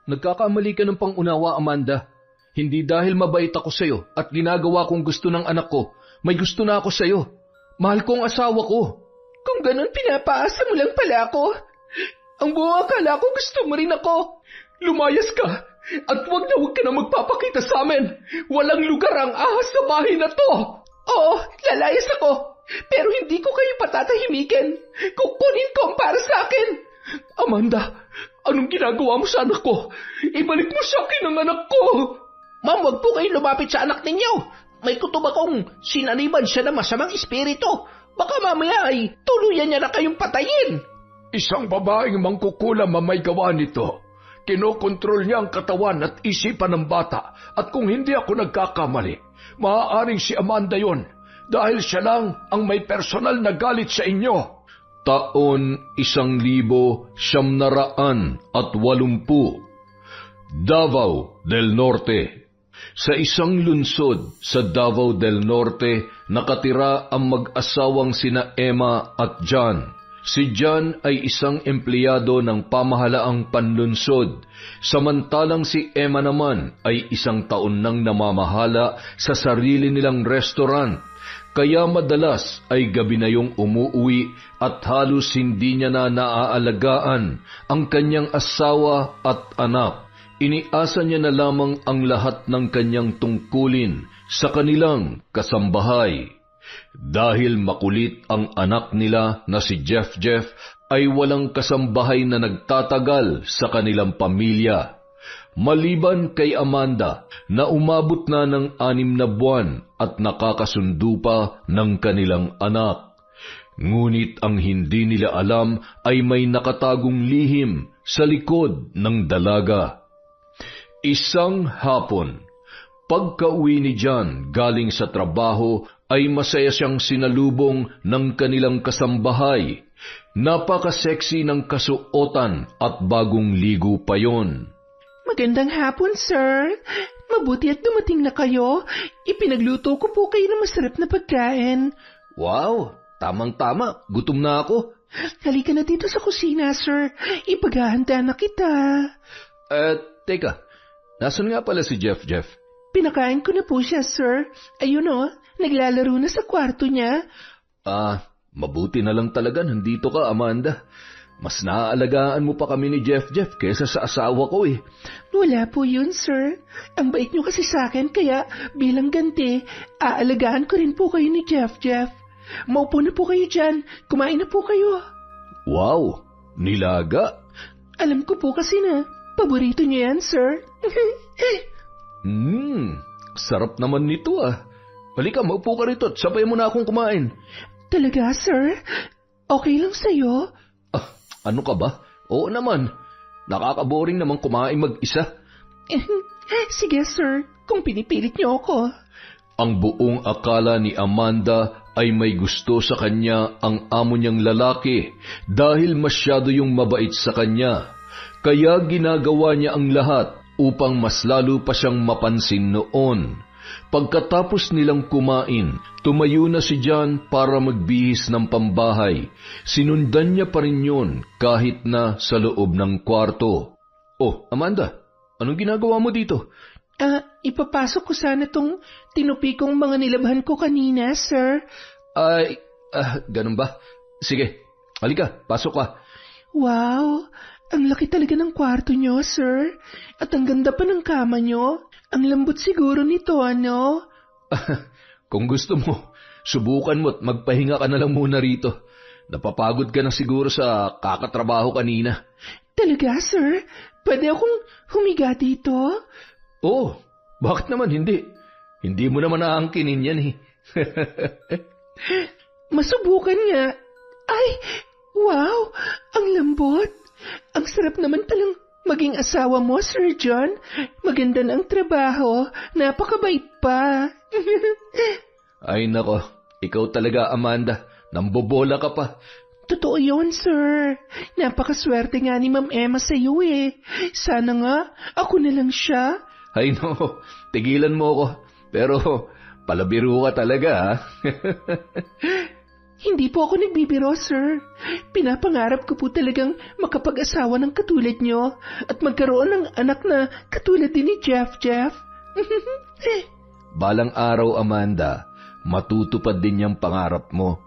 Nagkakamali ka ng pangunawa, Amanda. Hindi dahil mabait ako sa'yo at ginagawa kong gusto ng anak ko, may gusto na ako sa'yo. Mahal ko ang asawa ko. Kung ganun, pinapaasa mo lang pala ako. Ang buong akala ko gusto mo rin ako. Lumayas ka at wag ka na magpapakita sa amin. Walang lugar ang ahas sa bahay na to. Oo, lalayas ako. Pero hindi ko kayo patatahimikin. Kukunin ko ang para sa akin. Amanda, anong ginagawa mo sa anak ko? Ibalik mo sa akin ang anak ko. Ma'am, wag po kayo lumapit sa anak ninyo. May kutob akong sinaniban siya ng masamang espiritu. Baka mamaya ay tuluyan niya na kayong patayin. Isang babaeng mangkukulam ang may gawa nito. Kinokontrol niya ang katawan at isipan ng bata. At kung hindi ako nagkakamali, maaaring si Amanda yon. Dahil siya lang ang may personal na galit sa inyo. Taon 1980. Davao del Norte. Sa isang lunsod sa Davao del Norte, nakatira ang mag-asawang sina Emma at John. Si John ay isang empleyado ng pamahalaang panlunsod, samantalang si Emma naman ay isang taon nang namamahala sa sarili nilang restaurant. Kaya madalas ay gabi na yung umuuwi at halos hindi niya na naaalagaan ang kanyang asawa at anak. Iniasa niya na lamang ang lahat ng kanyang tungkulin sa kanilang kasambahay. Dahil makulit ang anak nila na si Jeff ay walang kasambahay na nagtatagal sa kanilang pamilya. Maliban kay Amanda na umabot na ng 6 na buwan at nakakasundo pa ng kanilang anak. Ngunit ang hindi nila alam ay may nakatagong lihim sa likod ng dalaga. Isang hapon, pagka-uwi ni John galing sa trabaho ay masaya siyang sinalubong ng kanilang kasambahay. Napaka-sexy ng kasuotan at bagong ligo pa yon. Magandang hapon, sir. Mabuti at dumating na kayo. Ipinagluto ko po kayo ng masarap na pagkain. Wow, tamang-tama. Gutom na ako. Halika na dito sa kusina, sir. Ipaghahanda na kita. Teka. Nasaan nga pala si Jeff? Pinakain ko na po siya, sir. Ayun o, naglalaro na sa kwarto niya. Mabuti na lang talaga nandito ka, Amanda. Mas naaalagaan mo pa kami ni Jeff kaysa sa asawa ko eh. Wala po yun, sir. Ang bait niyo kasi sa akin, kaya bilang ganti, aalagaan ko rin po kayo ni Jeff. Maupo na po kayo dyan. Kumain na po kayo. Wow, nilaga. Alam ko po kasi na paborito niyo yan, sir. Sarap naman nito ah. Halika, maupo ka rito at sabay mo na akong kumain. Talaga, sir? Okay lang sa'yo? Ano ka ba? Oo naman. Nakakaboring naman kumain mag-isa. Sige, sir. Kung pinipilit niyo ako. Ang buong akala ni Amanda ay may gusto sa kanya ang amo niyang lalaki dahil masyado yung mabait sa kanya. Kaya ginagawa niya ang lahat upang mas lalo pa siyang mapansin noon. Pagkatapos nilang kumain, tumayo na si John para magbihis ng pambahay. Sinundan niya pa rin yun kahit na sa loob ng kwarto. Oh, Amanda, anong ginagawa mo dito? Ipapasok ko sana tong tinupi kong mga nilabhan ko kanina, sir. Ganun ba? Sige, halika, pasok ka. Wow, ang laki talaga ng kwarto nyo, sir. At ang ganda pa ng kama nyo. Ang lambot siguro nito, ano? Kung gusto mo, subukan mo at magpahinga ka na lang muna rito. Napapagod ka na siguro sa kakatrabaho kanina. Talaga, sir? Pwede akong humiga dito? Oo, bakit naman hindi? Hindi mo naman aangkinin yan eh. Masubukan nga. Ay, wow, ang lambot. Ang sarap naman palang maging asawa mo, Sir John. Maganda na ang trabaho. Napakabait pa. Ay nako, ikaw talaga, Amanda. Nambobola ka pa. Totoo yun, sir. Napakaswerte nga ni Ma'am Emma sa iyo eh. Sana nga, ako na lang siya. Ay no, tigilan mo ako. Pero palabiro ka talaga ha. Hindi po ako nagbibiro, sir. Pinapangarap ko po talagang makapag-asawa ng katulad nyo at magkaroon ng anak na katulad din ni Jeff. Balang araw, Amanda, matutupad din yung pangarap mo.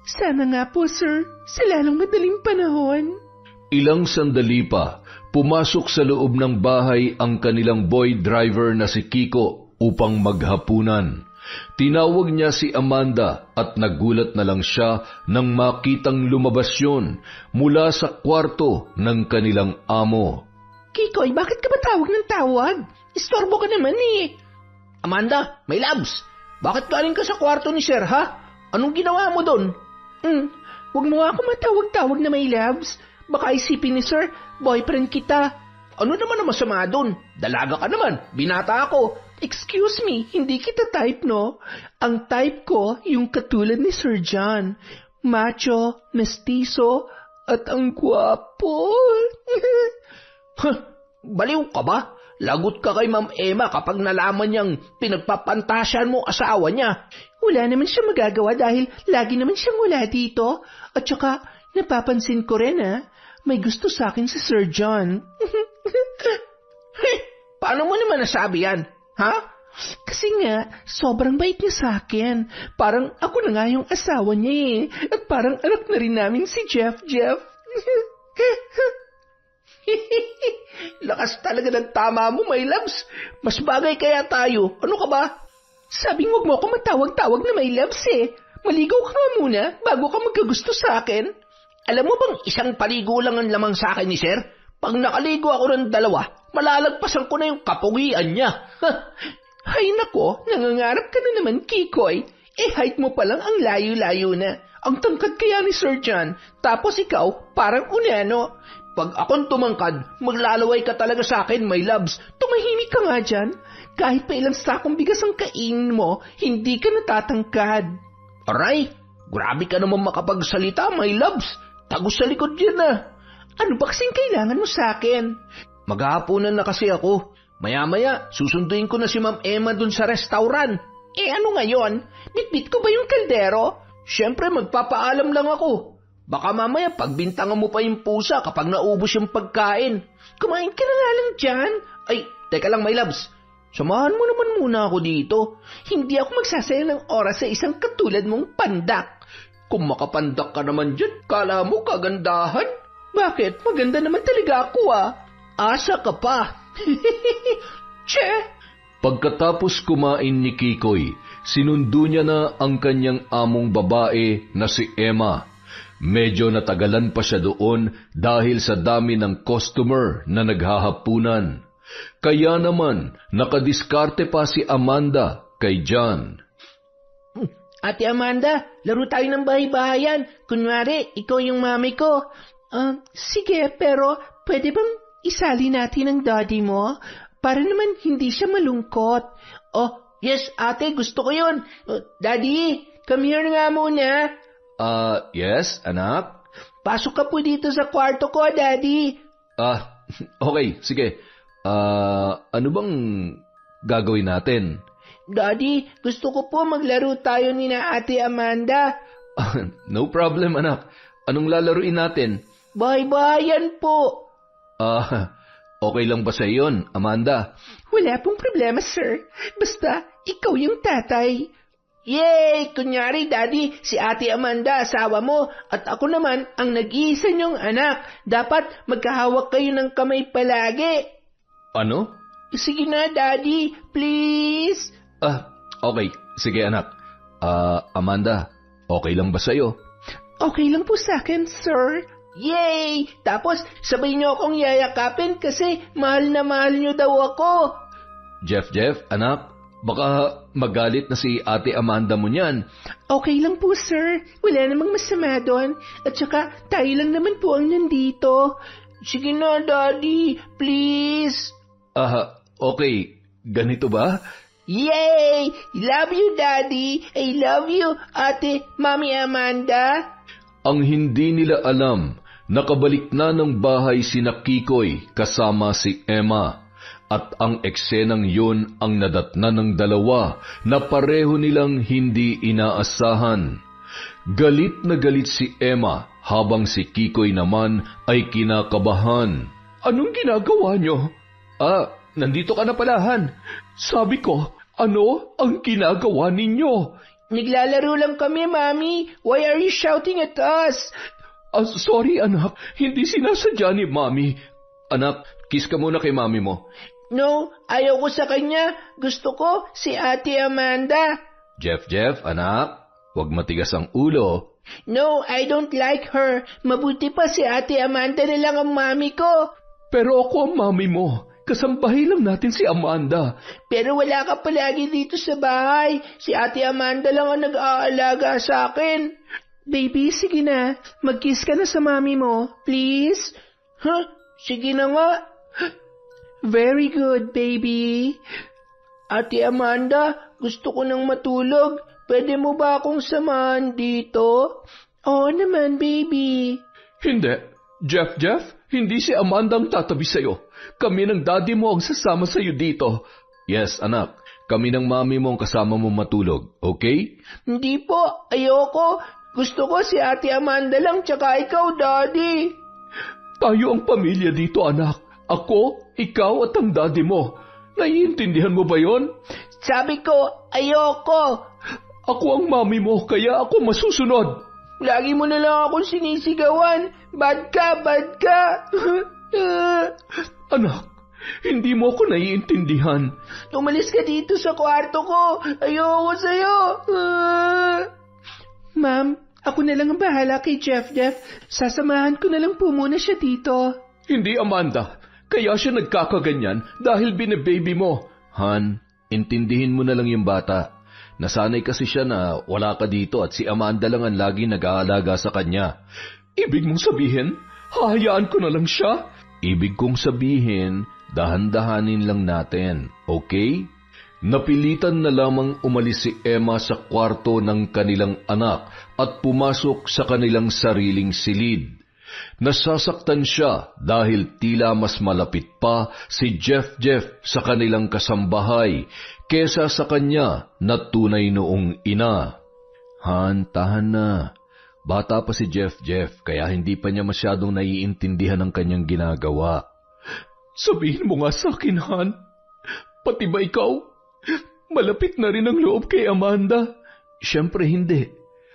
Sana nga po, sir, sa lalong madaling panahon. Ilang sandali pa, pumasok sa loob ng bahay ang kanilang boy driver na si Kiko upang maghapunan. Tinawag niya si Amanda at nagulat na lang siya nang makitang lumabas yun mula sa kwarto ng kanilang amo. Kikoy, bakit ka ba tawag ng tawag? Istorbo ka naman eh. Amanda, my loves, bakit galing ka sa kwarto ni Sir, ha? Anong ginawa mo doon? Huwag mo ako matawag-tawag na my loves. Baka isipin ni Sir, boyfriend kita. Ano naman ang masama doon? Dalaga ka naman, binata ako. Excuse me, hindi kita type, no? Ang type ko, yung katulad ni Sir John. Macho, mestizo, at ang gwapo. Baliw ka ba? Lagot ka kay Ma'am Emma kapag nalaman niyang pinagpapantasyan mo asawa niya. Wala naman siya magagawa dahil lagi naman siyang wala dito. At saka, napapansin ko rin may gusto sa akin si Sir John. Paano mo naman nasabi yan? Ha? Kasi nga, sobrang bait niya sa akin. Parang ako na nga yung asawa niya eh. At parang anak na rin namin si Jeff. Lakas talaga ng tama mo, my loves. Mas bagay kaya tayo. Ano ka ba? Sabing wag mo ako matawag-tawag na my loves eh. Maligaw ka nga muna bago ka magkagusto sa akin. Alam mo bang isang paligo lang ang lamang sa akin ni Sir? Pag nakaligo ako ng dalawa, malalagpasan ko na yung kapugian niya. Hay nako, nangangarap ka na naman, Kikoy. Height mo palang ang layo-layo na. Ang tangkad kaya ni Sir John, tapos ikaw parang unano. Pag akong tumangkad, maglalaway ka talaga sa akin, my loves. Tumahimik ka nga dyan. Kahit pa ilang sakong bigas ang kainin mo, hindi ka natatangkad. Aray, grabe ka naman makapagsalita, my loves. Tagos sa likod yan Ano ba kasing kailangan mo sa akin? Maghahaponan na kasi ako. Maya-maya, susunduin ko na si Ma'am Emma dun sa restaurant. Ano ngayon? Bitbit ko ba yung kaldero? Siyempre, magpapaalam lang ako. Baka mamaya pagbintangan mo pa yung pusa kapag naubos yung pagkain. Kumain ka na nga lang dyan. Ay, teka lang, my loves. Samahan mo naman muna ako dito. Hindi ako magsasayang ng oras sa isang katulad mong pandak. Kung makapandak ka naman dyan, kala mo kagandahan. Bakit? Maganda naman talaga ako Asa ka pa. Che! Pagkatapos kumain ni Kikoy, sinundo niya na ang kanyang among babae na si Emma. Medyo natagalan pa siya doon dahil sa dami ng customer na naghahapunan. Kaya naman, nakadiskarte pa si Amanda kay John. Ate Amanda, laro tayo ng bahay-bahayan. Kunwari, ikaw yung mami ko. Sige, pero pwede bang isali natin ang daddy mo? Para naman hindi siya malungkot. Oh, yes, ate, gusto ko yun. Daddy, come here nga muna. Yes, anak? Pasok ka po dito sa kwarto ko, Daddy. Okay, sige. Ano bang gagawin natin? Daddy, gusto ko po maglaro tayo ni na Ate Amanda. No problem, anak. Anong lalaruin natin? Bahay-bahayan po. Okay lang ba sa iyon, Amanda? Wala pong problema, sir. Basta, ikaw yung tatay. Yay! Kunyari, Daddy, si Ate Amanda, asawa mo, at ako naman ang nag-iisa niyong anak. Dapat magkahawak kayo ng kamay palagi. Ano? Sige na, Daddy, please. Okay. Sige, anak. Amanda, okay lang ba sa'yo? Okay lang po sa akin, sir. Yay! Tapos, sabay niyo akong yayakapin kasi mahal na mahal niyo daw ako. Jeff, anak, baka magalit na si Ate Amanda mo niyan. Okay lang po, sir. Wala namang masama doon. At saka, tayo lang naman po ang nandito. Sige na, Daddy. Please. Okay. Ganito ba? Yay! Love you, Daddy. I love you, Ate Mami Amanda. Ang hindi nila alam, nakabalik na ng bahay sina Kikoy kasama si Emma. At ang eksenang yun ang nadatna ng dalawa na pareho nilang hindi inaasahan. Galit na galit si Emma habang si Kikoy naman ay kinakabahan. Anong ginagawa niyo? Nandito ka na pala, Han. Sabi ko, ano ang ginagawa ninyo? Naglalaro lang kami, Mami. Why are you shouting at us? Sorry anak, hindi sinasadya ni Mami. Anak, kiss ka muna kay Mami mo. No, ayaw ko sa kanya. Gusto ko si Ate Amanda. Jeff, anak, huwag matigas ang ulo. No, I don't like her. Mabuti pa si Ate Amanda na lang ang mami ko. Pero ako ang Mami mo. Kasambahay lang natin si Amanda. Pero wala ka palagi dito sa bahay. Si Ate Amanda lang ang nag-aalaga sa akin. Baby, sige na. Mag-kiss ka na sa mami mo, please. Sige na nga. Very good, baby. Ate Amanda, gusto ko nang matulog. Pwede mo ba akong samahan dito? Oo naman, baby. Hindi. Jeff, hindi si Amanda ang tatabi sa'yo. Kami ng daddy mo ang sasama sa'yo dito. Yes, anak. Kami ng mami mo ang kasama mo matulog, okay? Hindi po, ayoko. Gusto ko si Ate Amanda lang tsaka ikaw, Daddy. Tayo ang pamilya dito, anak. Ako, ikaw at ang daddy mo. Naiintindihan mo ba yon? Sabi ko, ayoko. Ako ang mami mo, kaya ako masusunod. Lagi mo na lang akong sinisigawan. Bad ka. Anak, hindi mo ako naiintindihan. Umalis ka dito sa kwarto ko. Ayoko sa'yo. Ma'am, ako na lang ang bahala kay Jeff. Sasamahan ko na lang po muna siya dito. Hindi, Amanda. Kaya siya nagkakaganyan dahil bine-baby mo. Han, intindihin mo na lang yung bata. Nasanay kasi siya na wala ka dito at si Amanda lang ang lagi nag-aalaga sa kanya. Ibig mong sabihin, hahayaan ko na lang siya? Ibig kong sabihin, dahan-dahanin lang natin, okay? Napilitan na lamang umalis si Emma sa kwarto ng kanilang anak at pumasok sa kanilang sariling silid. Nasasaktan siya dahil tila mas malapit pa si Jeff sa kanilang kasambahay kesa sa kanya na tunay noong ina. Han, tahan na. Bata pa si Jeff, kaya hindi pa niya masyadong naiintindihan ang kanyang ginagawa. Sabihin mo nga sa akin, Han. Pati ba ikaw? Malapit na rin ang loob kay Amanda. Siyempre hindi.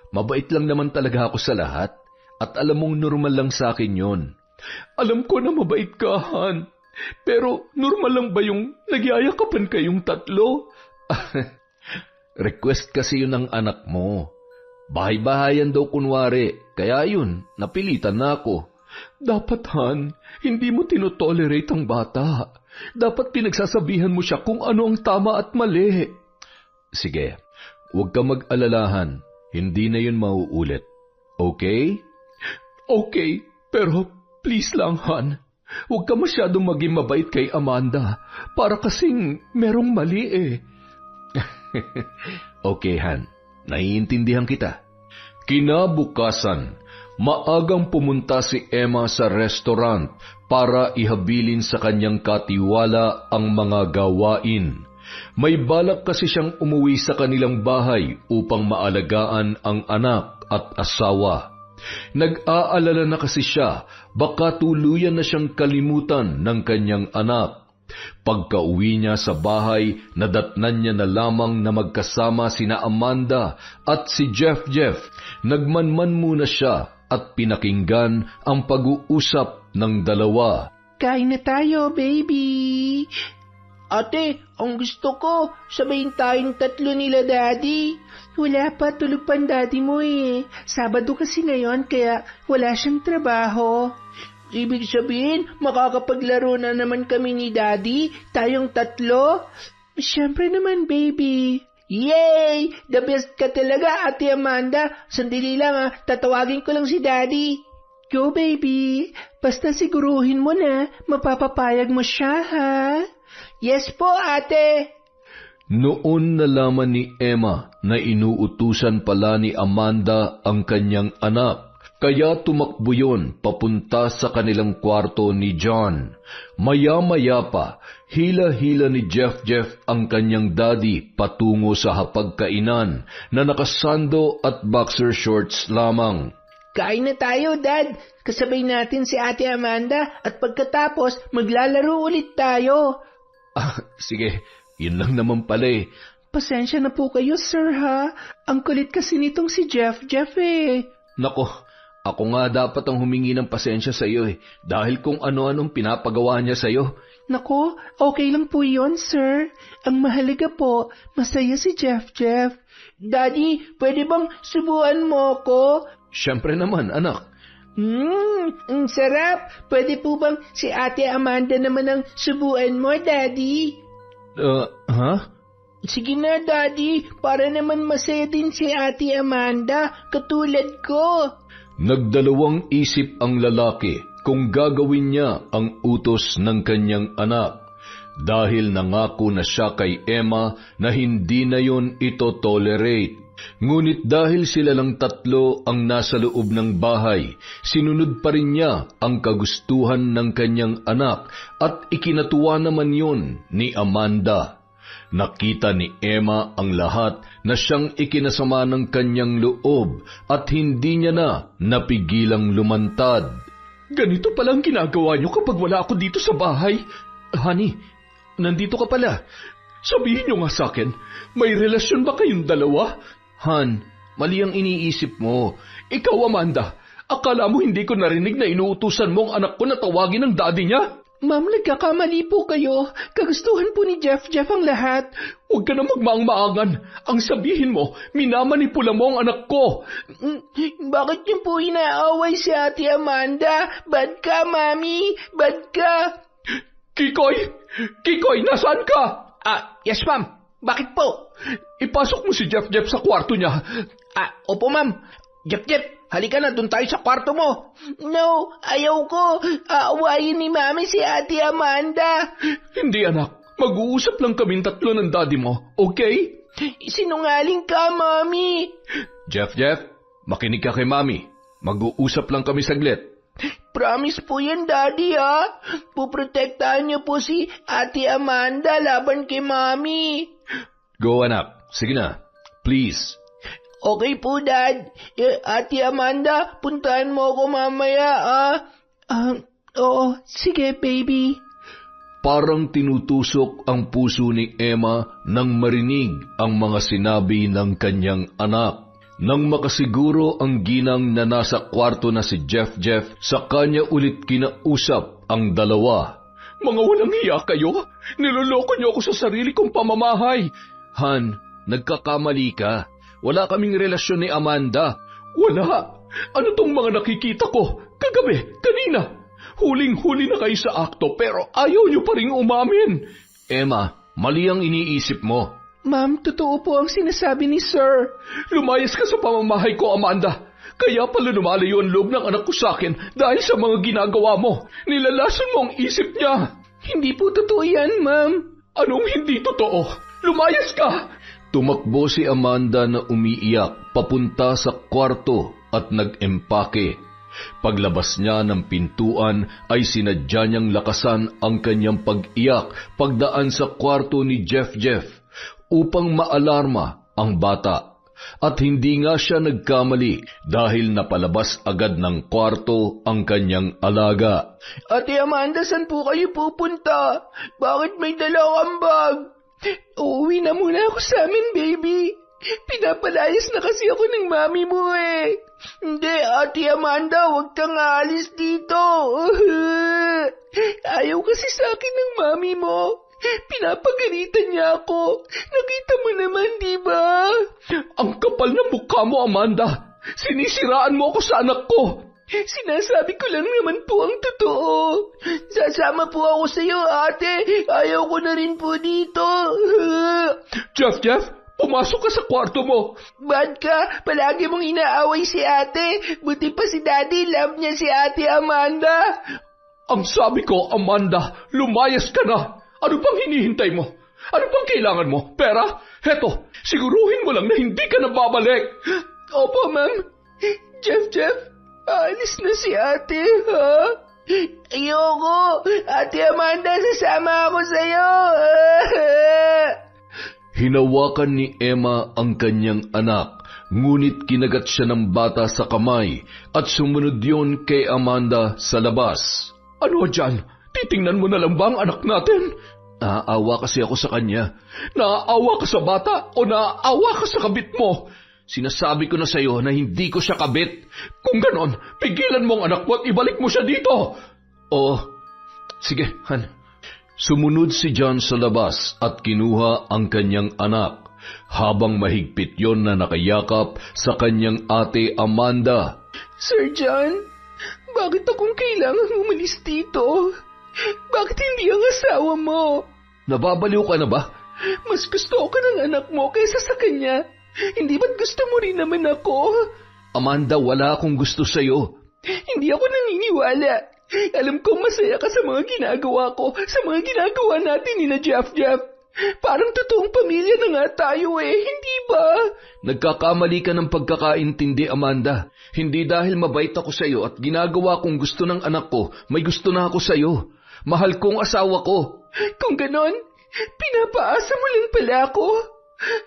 Mabait lang naman talaga ako sa lahat. At alam mong normal lang sa akin yon. Alam ko na mabait ka, Han. Pero normal lang ba yung nagyayakapan kayong tatlo? Request kasi yun ng anak mo. Bahay-bahayan daw kunwari. Kaya yun, napilitan na ako. Dapat, Han, hindi mo tinotolerate ang bata. Dapat pinagsasabihan mo siya kung ano ang tama at mali. Sige, huwag ka mag-alalahan. Hindi na yun mauulit. Okay? Okay, pero please lang, Han. Huwag ka masyadong maging mabait kay Amanda. Para kasing merong mali eh. Okay, Han. Naiintindihan kita. Kinabukasan, maagang pumunta si Emma sa restaurant para ihabilin sa kanyang katiwala ang mga gawain. May balak kasi siyang umuwi sa kanilang bahay upang maalagaan ang anak at asawa. Nag-aalala na kasi siya, baka tuluyan na siyang kalimutan ng kanyang anak. Pagka-uwi niya sa bahay, nadatnan niya na lamang na magkasama sina Amanda at si Jeff. Nagmanman muna siya at pinakinggan ang pag-uusap ng dalawa. Kain na tayo, baby. Ate, ang gusto ko, sabayin tayong tatlo nila, Daddy. Wala pa, tulog pa ang daddy mo eh. Sabado kasi ngayon, kaya wala siyang trabaho. Ibig sabihin, makakapaglaro na naman kami ni Daddy, tayong tatlo? Siyempre naman, baby. Yay! The best ka talaga, Ate Amanda. Sandali lang tatawagin ko lang si Daddy. Go, baby. Basta siguruhin mo na, mapapapayag mo siya, ha? Yes po, ate. Noon nalaman ni Emma na inuutusan pala ni Amanda ang kanyang anak Kaya tumakbo yun papunta sa kanilang kwarto ni John. Maya-maya pa, hila-hila ni Jeff ang kanyang daddy patungo sa hapagkainan na nakasando at boxer shorts lamang. Kain na tayo, Dad. Kasabay natin si Ate Amanda at pagkatapos maglalaro ulit tayo. Sige, yun lang naman pala eh. Pasensya na po kayo, sir, ha? Ang kulit kasi nitong si Jeff eh. Nako, ako nga dapat ang humingi ng pasensya sa iyo eh, dahil kung ano-anong pinapagawa niya sa iyo. Nako, okay lang po yon, sir. Ang mahalaga po, masaya si Jeff. Daddy, pwede bang subuan mo ko? Siyempre naman, anak. Ang sarap. Pwede po bang si Ate Amanda naman ang subuan mo, Daddy? Ha? Sige na, Daddy, para naman masaya din si Ate Amanda, katulad ko. Nagdalawang isip ang lalaki kung gagawin niya ang utos ng kanyang anak, dahil nangako na siya kay Emma na hindi na yon ito tolerate. Ngunit dahil sila lang tatlo ang nasa loob ng bahay, sinunod pa rin niya ang kagustuhan ng kanyang anak at ikinatuwa naman yon ni Amanda. Nakita ni Emma ang lahat na siyang ikinasama ng kanyang loob at hindi niya na napigilang lumantad. Ganito palang ginagawa niyo kapag wala ako dito sa bahay. Honey, nandito ka pala. Sabihin niyo nga sa akin, may relasyon ba kayong dalawa? Han, mali ang iniisip mo. Ikaw, Amanda, akala mo hindi ko narinig na inuutusan mo ang anak ko na tawagin ng daddy niya? Ma'am, nagkakamali po kayo. Kagustuhan po ni Jeff ang lahat. Huwag ka na magmaang-maangan. Ang sabihin mo, minamanipula mo ang anak ko. Bakit niyo po inaaway si Ate Amanda? Bad ka, Mami. Bad ka. Kikoy, nasaan ka? Yes, ma'am. Bakit po? Ipasok mo si Jeff sa kwarto niya. Opo, ma'am. Jeff, halika na, dun tayo sa kwarto mo. No, ayaw ko. Aawayin ni Mami si Ate Amanda. Hindi, anak. Mag-uusap lang kaming tatlo ng daddy mo, okay? Sinungaling ka, Mami. Jeff, makinig ka kay Mami. Mag-uusap lang kami saglit. Promise po yan, Daddy, ha? Puprotektahan niyo po si Ate Amanda laban kay Mami. Go, anak. Sige na. Please. Okay po, Dad. Ate Amanda, puntahan mo ako mamaya, Oo, sige, baby. Parang tinutusok ang puso ni Emma nang marinig ang mga sinabi ng kanyang anak. Nang makasiguro ang ginang na nasa kwarto na si Jeff, sa kanya ulit kinausap ang dalawa. Mga walang hiya kayo? Niloloko niyo ako sa sarili kong pamamahay. Han, nagkakamali ka. Wala kaming relasyon ni Amanda. Wala. Ano tong mga nakikita ko? Kagabi, kanina. Huling-huli na kayo sa akto pero ayaw niyo pa rin umamin. Emma, mali ang iniisip mo. Ma'am, totoo po ang sinasabi ni Sir. Lumayas ka sa pamamahay ko, Amanda. Kaya pala lumalayo ang loob ng anak ko sa akin dahil sa mga ginagawa mo. Nilalason mo ang isip niya. Hindi po totoo yan, ma'am. Anong hindi totoo? Lumayas ka! Tumakbo si Amanda na umiiyak papunta sa kwarto at nag-empake. Paglabas niya ng pintuan ay sinadya niyang lakasan ang kanyang pag-iyak pagdaan sa kwarto ni Jeff upang maalarma ang bata. At hindi nga siya nagkamali dahil napalabas agad ng kwarto ang kanyang alaga. Ate Amanda, saan po kayo pupunta? Bakit may dalawang bag? Uuwi na muna ako sa amin, baby. Pinapalayas na kasi ako ng mami mo eh. Hindi, Ate Amanda, huwag kang aalis dito. Ayaw kasi sa akin ng mami mo. Pinapagalitan niya ako. Nakita mo naman, di ba? Ang kapal ng mukha mo, Amanda. Sinisiraan mo ako sa anak ko. Sinasabi ko lang naman po ang totoo. Sasama po ako sa iyo, ate. Ayaw ko na rin po dito. Jeff, pumasok ka sa kwarto mo. Bad ka. Palagi mong inaaway si ate. Buti pa si Daddy, love niya si Ate Amanda. Ang sabi ko, Amanda, lumayas ka na. Ano pang hinihintay mo? Ano pang kailangan mo? Pera? Heto, siguruhin mo lang na hindi ka na babalik. Opo, ma'am. Jeff, Alis na si ate, ha? Ayoko! Ate Amanda, sasama ako sa'yo! Hinawakan ni Emma ang kanyang anak, ngunit kinagat siya ng bata sa kamay at sumunod yon kay Amanda sa labas. Ano dyan? Titingnan mo na lang ba ang anak natin? Naaawa kasi ako sa kanya. Naaawa ka sa bata o naaawa ka sa kabit mo? Sinasabi ko na sa iyo na hindi ko siya kabit. Kung ganon, pigilan mo ang anak mo at ibalik mo siya dito. Oo. Sige, Han. Sumunod si John sa labas at kinuha ang kanyang anak, habang mahigpit yon na nakayakap sa kanyang ate Amanda. Sir John, bakit akong kailangang umalis dito? Bakit hindi ang asawa mo? Nababaliw ka na ba? Mas gusto ko ng anak mo kaysa sa kanya. Hindi ba't gusto mo rin naman ako? Amanda, wala akong gusto sa'yo. Hindi ako naniniwala. Alam kong masaya ka sa mga ginagawa ko, sa mga ginagawa natin ni na Jeff. Parang totoong pamilya na nga tayo hindi ba? Nagkakamali ka ng pagkakaintindi, Amanda. Hindi dahil mabait ako sa'yo at ginagawa kong gusto ng anak ko, may gusto na ako sa'yo. Mahal kong asawa ko. Kung ganon, pinapaasa mo lang pala ako.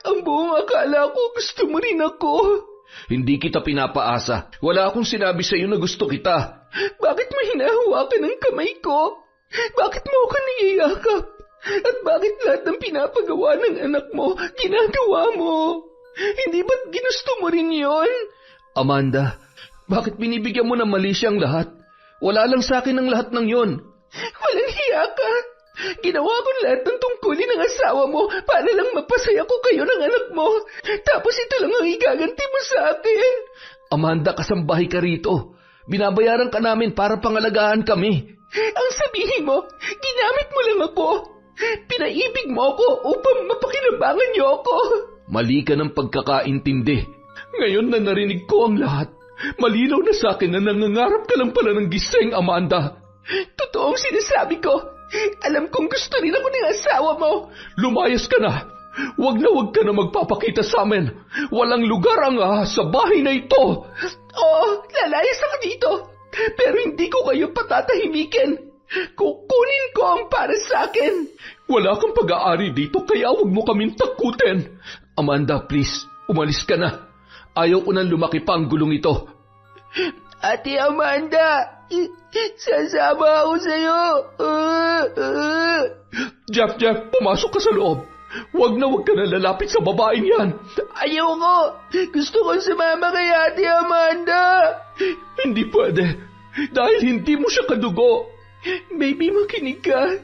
Ang buong akala ko gusto mo rin ako. Hindi kita pinapaasa. Wala akong sinabi sa iyo na gusto kita. Bakit mo hinahawakan ang kamay ko? Bakit mo ako niyayakap? At bakit lahat ng pinapagawa ng anak mo, ginagawa mo? Hindi ba't ginusto mo rin yon? Amanda, bakit binibigyan mo ng mali siyang lahat? Wala lang sa akin ang lahat ng yon. Walang hiya ka. Ginawa ko lahat ng tungkulin ng asawa mo para lang mapasaya ko kayo ng anak mo. Tapos ito lang ang igaganti mo sa akin. Amanda, kasambahay ka rito. Binabayaran ka namin para pangalagaan kami. Ang sabihin mo, ginamit mo lang ako. Pinaibig mo ako upang mapakinabangan niyo ako. Mali ka ng pagkakaintindi. Ngayon na narinig ko ang lahat, malinaw na sa akin na nangangarap ka lang pala ng gising, Amanda. Totoong sinasabi ko. Alam kong gusto rin ako ng asawa mo. Lumayas ka na. Wag ka na magpapakita sa amin. Walang lugar ang sa bahay na ito. Oo, lalayas ako dito. Pero hindi ko kayo patatahimikin. Kukunin ko ang para sa akin. Wala kang pag-aari dito kaya wag mo kaming takutin. Amanda, please, umalis ka na. Ayaw ko nang lumaki pa ang gulong ito. Ate Amanda, sasama ako sa'yo. Jeff, pumasok ka sa loob. Wag ka na lalapit sa babaeng yan. Ayoko. Gusto ko sumama kay Ate Amanda. Hindi pwede. Dahil hindi mo siya kadugo. Baby, makinig ka.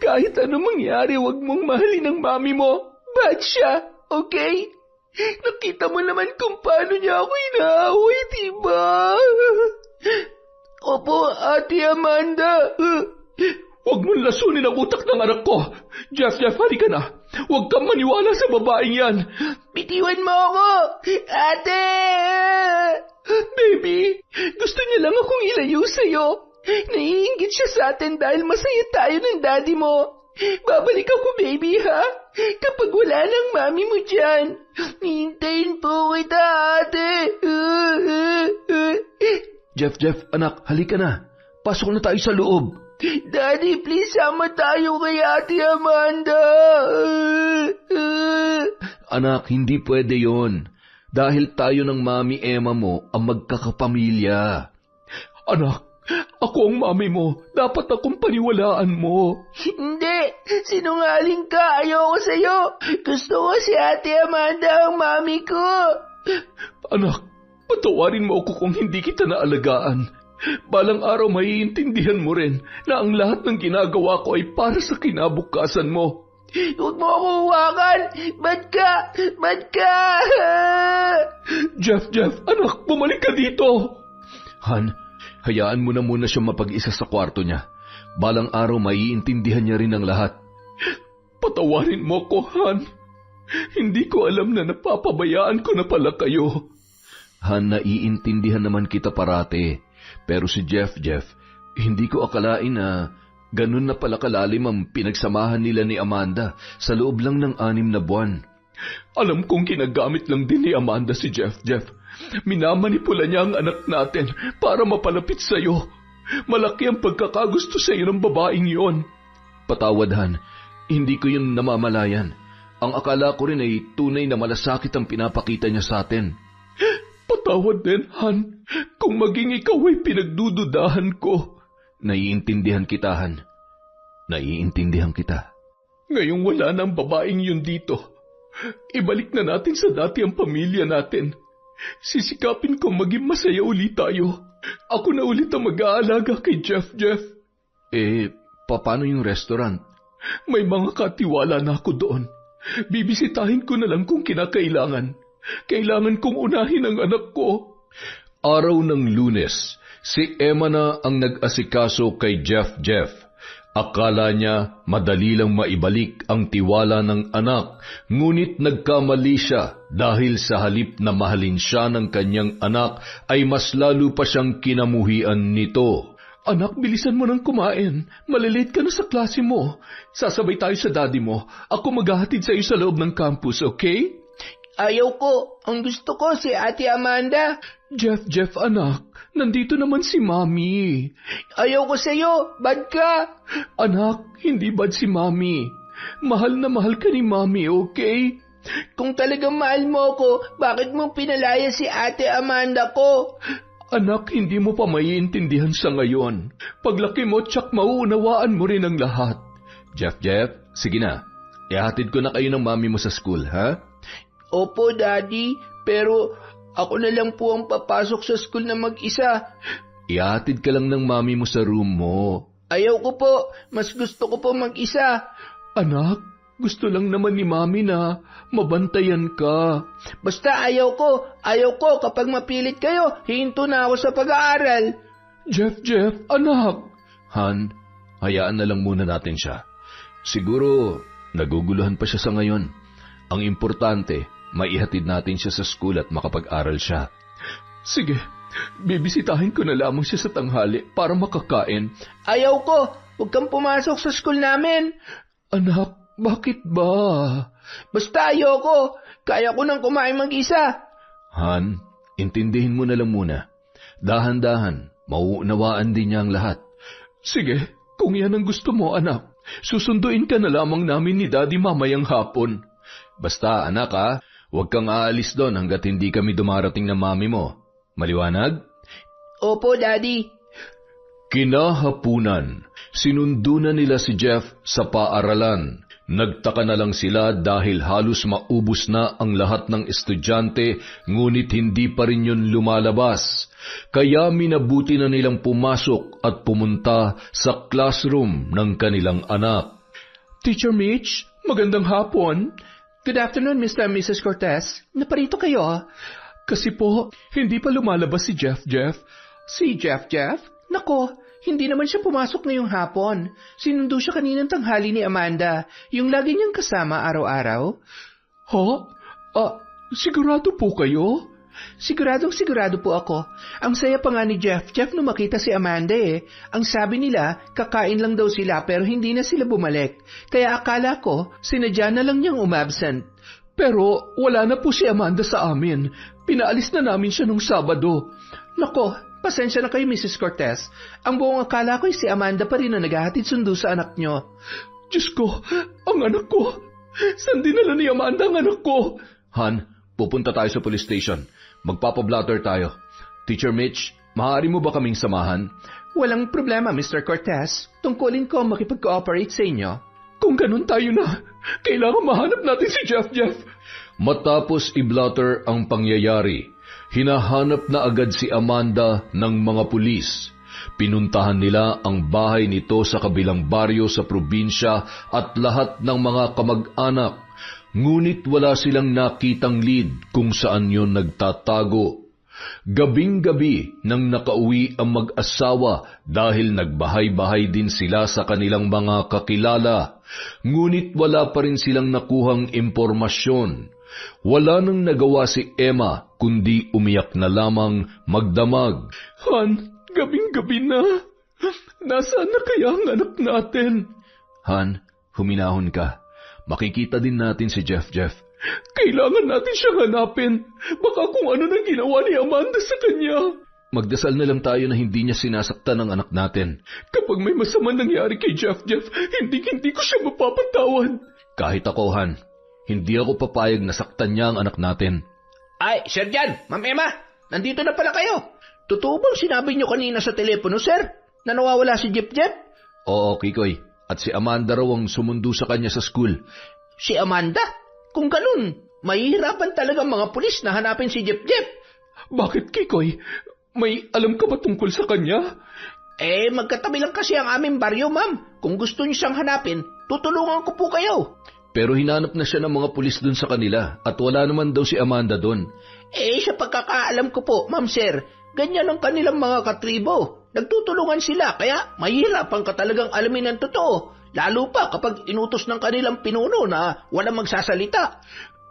Kahit ano mangyari, wag mong mahalin ang mami mo. Bad siya, okay? Nakita mo naman kung paano niya ako inaaway, diba? Opo, Ate Amanda. Huwag mong lasunin ang utak ng anak ko. Jeff, halika na. Huwag kang maniwala sa babaeng yan. Bitiwan mo ako, Ate! Baby, gusto niya lang akong ilayo sa'yo. Naiingit siya sa atin dahil masaya tayo ng daddy mo. Babalik ako, baby, ha? Kapag wala ng mami mo dyan. Hintayin po kita, ate. Jeff, anak, halika na. Pasok na tayo sa loob. Daddy, please sama tayo kay Ate Amanda. Anak, hindi pwede yon. Dahil tayo ng mami Emma mo ang magkakapamilya. Anak, ako ang mami mo. Dapat akong paniwalaan mo. Hindi. Sinungaling ka. Ayoko sa'yo. Gusto ko si Ate Amanda ang mami ko. Anak, patawarin mo ako kung hindi kita naalagaan. Balang araw maiintindihan mo rin na ang lahat ng ginagawa ko ay para sa kinabukasan mo. Huwag mo ako huwakan. Bad ka. Jeff, anak, bumalik ka dito. Han, hayaan mo na muna siya mapag-isa sa kwarto niya. Balang araw maiintindihan niya rin ang lahat. Patawarin mo ko, Han. Hindi ko alam na napapabayaan ko na pala kayo. Han, naiintindihan naman kita parate. Pero si Jeff, hindi ko akalain na ganun na pala kalalim ang pinagsamahan nila ni Amanda sa loob lang ng 6 na buwan. Alam kong ginagamit lang din ni Amanda si Jeff. Minamanipula niya ang anak natin para mapalapit sa iyo. Malaki ang pagkakagusto sa iyo ng babaeng iyon. Patawad, Han. Hindi ko yun namamalayan. Ang akala ko rin ay tunay na malasakit ang pinapakita niya sa atin. Patawad din, Han, kung maging ikaw ay pinagdududahan ko. Naiintindihan kita, Han. Naiintindihan kita. Ngayong wala na ang babaeng yun dito, ibalik na natin sa dati ang pamilya natin. Sisikapin kong maging masaya ulit tayo. Ako na ulit ang mag-aalaga kay Jeff. Paano yung restaurant? May mga katiwala na ako doon. Bibisitahin ko na lang kung kinakailangan. Kailangan kong unahin ang anak ko. Araw ng Lunes, si Emma na ang nag-asikaso kay Jeff. Akala niya madali lang maibalik ang tiwala ng anak, ngunit nagkamali siya dahil sa halip na mahalin siya ng kanyang anak ay mas lalo pa siyang kinamuhian nito. Anak, bilisan mo nang kumain. Malilate ka na sa klase mo. Sasabay tayo sa daddy mo. Ako maghahatid sa iyo sa loob ng campus, okay? Ayaw ko. Ang gusto ko si Ate Amanda. Jeff, anak. Nandito naman si Mami. Ayaw ko sa'yo. Bad ka. Anak, hindi bad si Mami. Mahal na mahal ka ni Mami, okay? Kung talagang mahal mo ako, bakit mo pinalaya si Ate Amanda ko? Anak, hindi mo pa maiintindihan sa ngayon. Paglaki mo, tsak mauunawaan mo rin ang lahat. Jeff, sige na. Ihatid ko na kayo ng Mami mo sa school, ha? Opo, Daddy. Pero ako na lang po ang papasok sa school na mag-isa. Ihatid ka lang ng Mami mo sa room mo. Ayaw ko po. Mas gusto ko po mag-isa. Anak, gusto lang naman ni Mami na mabantayan ka. Basta ayaw ko. Ayaw ko. Kapag mapilit kayo, hihinto na ako sa pag-aaral. Jeff, anak. Han, hayaan na lang muna natin siya. Siguro, naguguluhan pa siya sa ngayon. Ang importante, maihatid natin siya sa school at makapag-aral siya. Sige, bibisitahin ko na lamang siya sa tanghali para makakain. Ayaw ko. Huwag kang pumasok sa school namin. Anak, bakit ba? Basta ayaw ko. Kaya ko nang kumain mag-isa. Han, intindihin mo na lang muna. Dahan-dahan, mauunawaan din niya ang lahat. Sige, kung yan ang gusto mo, anak. Susunduin ka na lamang namin ni Daddy mamayang hapon. Basta, anak ha, huwag kang aalis doon hanggat hindi kami dumarating ng Mami mo. Maliwanag? Opo, Daddy. Kinahapunan, sinundo na nila si Jeff sa paaralan. Nagtaka na lang sila dahil halos maubos na ang lahat ng estudyante, ngunit hindi pa rin yun lumalabas. Kaya minabuti na nilang pumasok at pumunta sa classroom ng kanilang anak. Teacher Mitch, magandang hapon. Good afternoon, Mr. and Mrs. Cortez. Naparito kayo? Kasi po, hindi pa lumalabas si Jeff. Si Jeff? Nako, hindi naman siya pumasok ngayong hapon. Sinundo siya kaninang tanghali ni Amanda, yung lagi niyang kasama araw-araw. Sigurado po kayo? Siguradong-sigurado po ako. Ang saya pa nga ni Jeff nung makita si Amanda eh. Ang sabi nila, kakain lang daw sila pero hindi na sila bumalik. Kaya akala ko, sinadya na lang niyang umabsent. Pero wala na po si Amanda sa amin. Pinaalis na namin siya nung Sabado. Nako, pasensya na kayo, Mrs. Cortez. Ang buong akala ko ay si Amanda pa rin na naghahatid sundo sa anak niyo. Diyos ko, ang anak ko. Saan dinala ni Amanda ang anak ko? Han, pupunta tayo sa police station. Magpapablatter tayo. Teacher Mitch, maaari mo ba kaming samahan? Walang problema, Mr. Cortez. Tungkulin ko makipag-cooperate sa inyo. Kung ganun tayo na, kailangan mahanap natin si Jeff. Matapos i-blatter ang pangyayari, hinahanap na agad si Amanda ng mga pulis. Pinuntahan nila ang bahay nito sa kabilang baryo sa probinsya at lahat ng mga kamag-anak. Ngunit wala silang nakitang lead kung saan yon nagtatago. Gabing-gabi nang nakauwi ang mag-asawa dahil nagbahay-bahay din sila sa kanilang mga kakilala. Ngunit wala pa rin silang nakuhang impormasyon. Wala nang nagawa si Emma kundi umiyak na lamang magdamag. Han, gabing-gabi na. Nasaan na kaya ang anak natin? Han, huminahon ka. Makikita din natin si Jeff. Kailangan natin siyang hanapin. Baka kung ano nang ginawa ni Amanda sa kanya. Magdasal na lang tayo na hindi niya sinasaktan ang anak natin. Kapag may masama nangyari kay Jeff, hindi ko siya mapapatawad. Kahit ako, Han, hindi ako papayag na saktan niya ang anak natin. Ay, Sir Jan, Ma'am Emma, nandito na pala kayo. Totoo bang sinabi niyo kanina sa telepono, sir, na nawawala si Jeff? Oo, Kikoy. At si Amanda raw ang sumundo sa kanya sa school. Si Amanda? Kung ganun, mahihirapan talaga mga pulis na hanapin si Jeff. Bakit, Kikoy? May alam ka ba tungkol sa kanya? Magkatabi lang kasi ang aming baryo, ma'am. Kung gusto niyo siyang hanapin, tutulungan ko po kayo. Pero hinanap na siya ng mga pulis dun sa kanila at wala naman daw si Amanda dun. Sa pagkakaalam ko po, ma'am sir, ganyan ang kanilang mga katribo. Nagtutulungan sila, kaya mahirapan ka talagang alamin ang totoo. Lalo pa kapag inutos ng kanilang pinuno na walang magsasalita.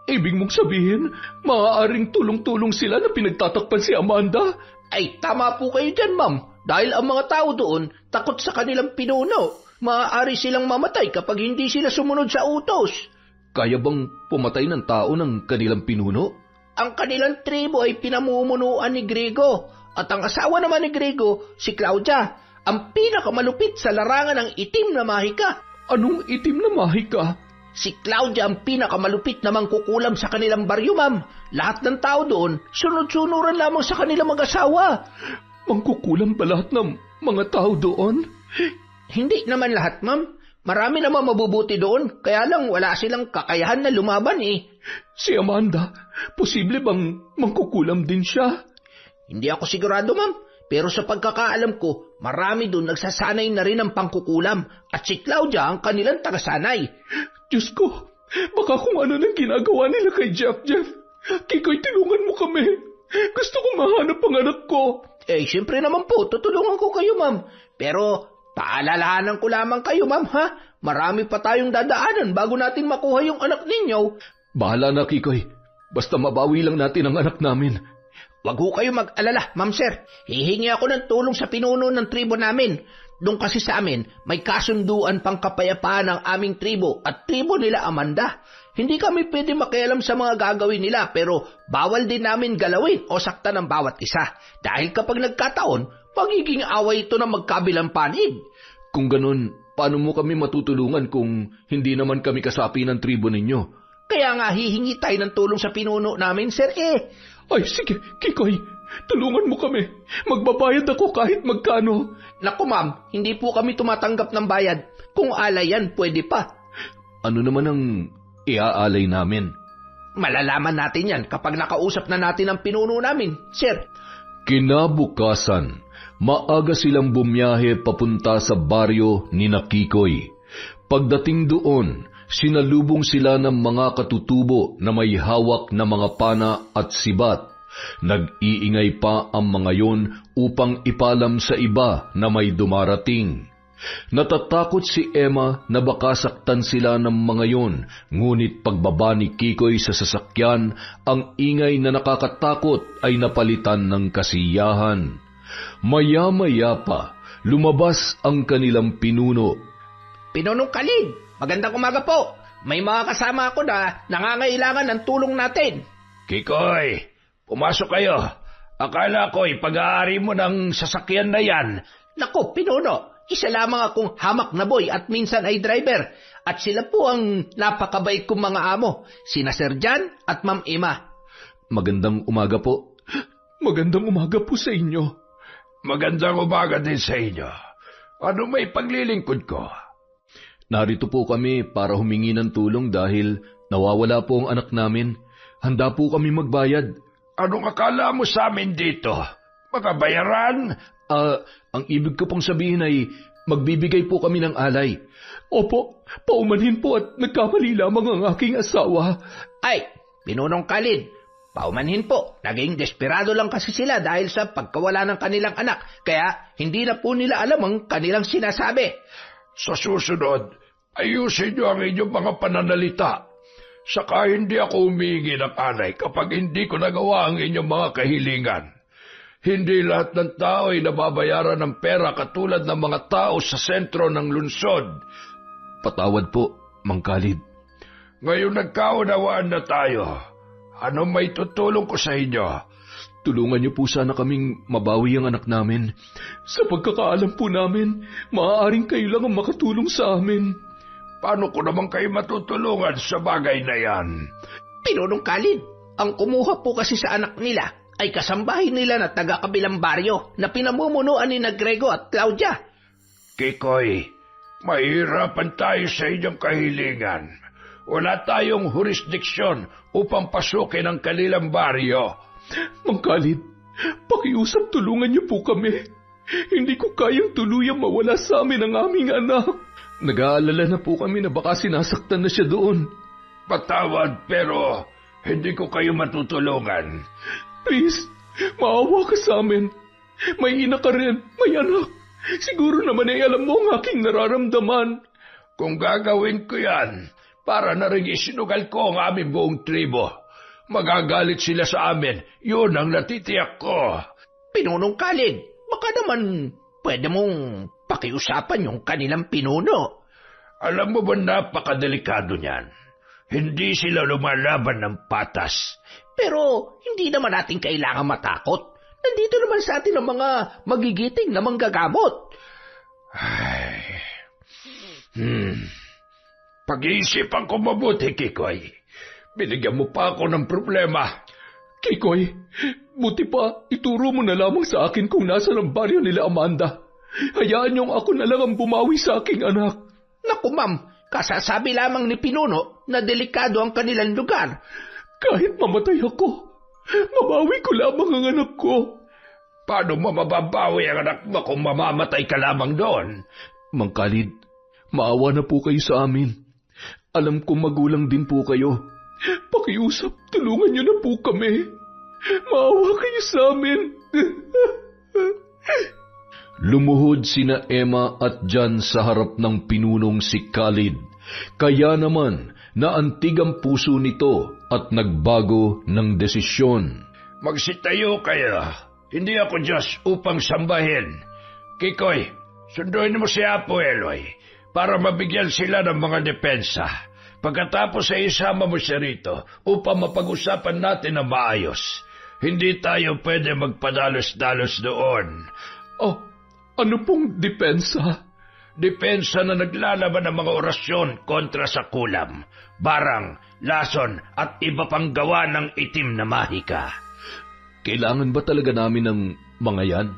Ibig mong sabihin, maaaring tulong-tulong sila na pinagtatakpan si Amanda? Tama po kayo dyan, ma'am. Dahil ang mga tao doon takot sa kanilang pinuno. Maaari silang mamatay kapag hindi sila sumunod sa utos. Kaya bang pumatay ng tao ng kanilang pinuno? Ang kanilang tribo ay pinamumunuan ni Grego. At ang asawa naman ni Grego, si Claudia, ang pinakamalupit sa larangan ng itim na mahika. Anong itim na mahika? Si Claudia ang pinakamalupit na mangkukulam sa kanilang baryo, ma'am. Lahat ng tao doon, sunod-sunuran lamang sa kanilang mag-asawa. Mangkukulam ba lahat ng mga tao doon? Hindi naman lahat, ma'am. Marami naman mabubuti doon, kaya lang wala silang kakayahan na lumaban Si Amanda, posible bang mangkukulam din siya? Hindi ako sigurado, ma'am. Pero sa pagkakaalam ko, marami doon nagsasanay na rin ng pangkukulam at si Claudia ang kanilang tagasanay. Diyos ko, baka kung ano nang ginagawa nila kay Jeff. Kikoy, tulungan mo kami. Gusto kong mahanap ang anak ko. Siyempre naman po, tutulungan ko kayo, ma'am. Pero paalalahanan ko lamang kayo, ma'am, ha? Marami pa tayong dadaanan bago natin makuha yung anak ninyo. Bahala na, Kikoy. Basta mabawi lang natin ang anak namin. Wag ho kayo mag-alala, ma'am sir. Hihingi ako ng tulong sa pinuno ng tribo namin. Doon kasi sa amin, may kasunduan pang kapayapaan ng aming tribo at tribo nila Amanda. Hindi kami pwede makialam sa mga gagawin nila pero bawal din namin galawin o saktan ng bawat isa. Dahil kapag nagkataon, magiging away ito ng magkabilang panig. Kung ganun, paano mo kami matutulungan kung hindi naman kami kasapi ng tribo ninyo? Kaya nga hihingi tayo ng tulong sa pinuno namin, sir Ay, sige, Kikoy, tulungan mo kami. Magbabayad ako kahit magkano. Naku, ma'am, hindi po kami tumatanggap ng bayad. Kung alay yan, pwede pa. Ano naman ang iaalay namin? Malalaman natin yan kapag nakausap na natin ang pinuno namin, sir. Kinabukasan, maaga silang bumiyahe papunta sa baryo ni Kikoy. Pagdating doon, sinalubong sila ng mga katutubo na may hawak na mga pana at sibat. Nag-iingay pa ang mga yon upang ipalam sa iba na may dumarating. Natatakot si Emma na baka saktan sila ng mga yon, ngunit pagbaba ni Kikoy sa sasakyan, ang ingay na nakakatakot ay napalitan ng kasiyahan. Maya-maya pa, lumabas ang kanilang pinuno. Pinunong Khalid, magandang umaga po. May mga kasama ako na nangangailangan ng tulong natin. Kikoy, pumasok kayo. Akala ko'y pag-aari mo ng sasakyan na yan. Naku, pinuno, isa lamang akong hamak na boy at minsan ay driver. At sila po ang napakabait kong mga amo, sina Sir Jan at Ma'am Emma. Magandang umaga po. Magandang umaga po sa inyo. Magandang umaga din sa inyo. Ano may paglilingkod ko? Narito po kami para humingi ng tulong dahil nawawala po ang anak namin. Handa po kami magbayad. Anong akala mo sa amin dito? Mga bayaran? Ang ibig ko pong sabihin ay magbibigay po kami ng alay. Opo, paumanhin po at nagkamali lamang ang aking asawa. Ay, Pinunong Khalid, paumanhin po. Naging desperado lang kasi sila dahil sa pagkawala ng kanilang anak. Kaya hindi na po nila alam ang kanilang sinasabi. Sa susunod, ayusin niyo ang inyong mga pananalita. Saka hindi ako humingi ng alay kapag hindi ko nagawa ang inyong mga kahilingan. Hindi lahat ng tao ay nababayaran ng pera katulad ng mga tao sa sentro ng lungsod. Patawad po, Mang Khalid. Ngayon nagkaunawaan na tayo. Ano may tutulong ko sa inyo? Tulungan niyo po sana kaming mabawi ang anak namin. Sa pagkakaalam po namin, maaaring kayo lang ang makatulong sa amin. Paano ko naman kayo matutulungan sa bagay na yan? Pinunong Khalid, ang kumuha po kasi sa anak nila ay kasambahay nila na taga-kabilang baryo na pinamumunuan ni Grego at Claudia. Kikoy, mahirapan tayo sa inyong kahilingan. Wala tayong jurisdiksyon upang pasukin ang kanilang baryo. Mang Khalid, pakiusap tulungan niyo po kami. Hindi ko kayang tuluyang mawala sa amin ang aming anak. Nag-aalala na po kami na baka sinasaktan na siya doon. Patawad pero hindi ko kayo matutulungan. Please, maawa ka sa amin. May ina ka rin, may anak. Siguro naman ay alam mo ang aking nararamdaman. Kung gagawin ko yan, para na rin isinugal ko ang aming buong tribo. Magagalit sila sa amin, yun ang natitiyak ko. Pinunong Khalid, baka naman pwede mong pakiusapan yung kanilang pinuno. Alam mo ba napakadelikado niyan? Hindi sila lumalaban ng patas. Pero hindi naman natin kailangan matakot. Nandito naman sa atin ang mga magigiting na manggagamot. Pag-iisipan ko mabuti, Kikoy. Binigyan mo pa ako ng problema. Kikoy, buti pa ituro mo na lamang sa akin kung nasa ang baryo nila Amanda. Hayaan niyong ako na lang ang bumawi sa aking anak. Naku ma'am, kasasabi lamang ni Pinuno na delikado ang kanilang lugar. Kahit mamatay ako, mabawi ko lamang ang anak ko. Paano mo mababawi ang anak mo kung mamamatay ka lamang doon? Mang Khalid, maawa na po kayo sa amin. Alam kong magulang din po kayo. Pakiusap, tulungan niyo na po kami. Maawa kayo sa amin. Lumuhod sina Emma at John sa harap ng pinunong si Khalid. Kaya naman, naantig ang puso nito at nagbago ng desisyon. Magsitayo kayo. Hindi ako Diyos upang sambahin. Kikoy, sunduin mo si Apo Eloy para mabigyan sila ng mga depensa. Pagkatapos ay isama mo siya rito upang mapag-usapan natin na maayos. Hindi tayo pwede magpadalos-dalos doon. Oh, ano pong depensa? Depensa na naglalaban ng mga orasyon kontra sa kulam, barang, lason at iba pang gawa ng itim na mahika. Kailangan ba talaga namin ng mga yan?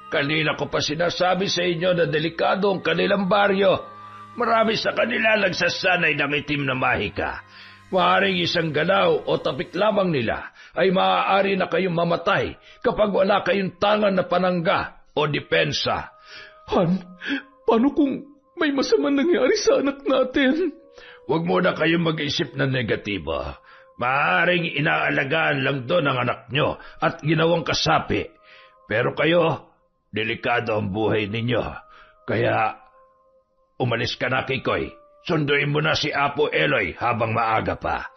Kanina ko pa sinasabi sa inyo na delikado ang kanilang baryo. Marami sa kanila nagsasanay ng itim na mahika. Maaaring isang galaw o tapik lamang nila ay maaari na kayong mamatay kapag wala kayong tangan na panangga o depensa. Han, paano kung may masamang nangyari sa anak natin? Huwag muna kayong mag-isip ng negatibo. Maaaring inaalagaan lang doon ang anak nyo at ginawang kasapi. Pero kayo, delikado ang buhay ninyo. Kaya, umalis ka na, Kikoy. Sunduin mo na si Apo Eloy habang maaga pa.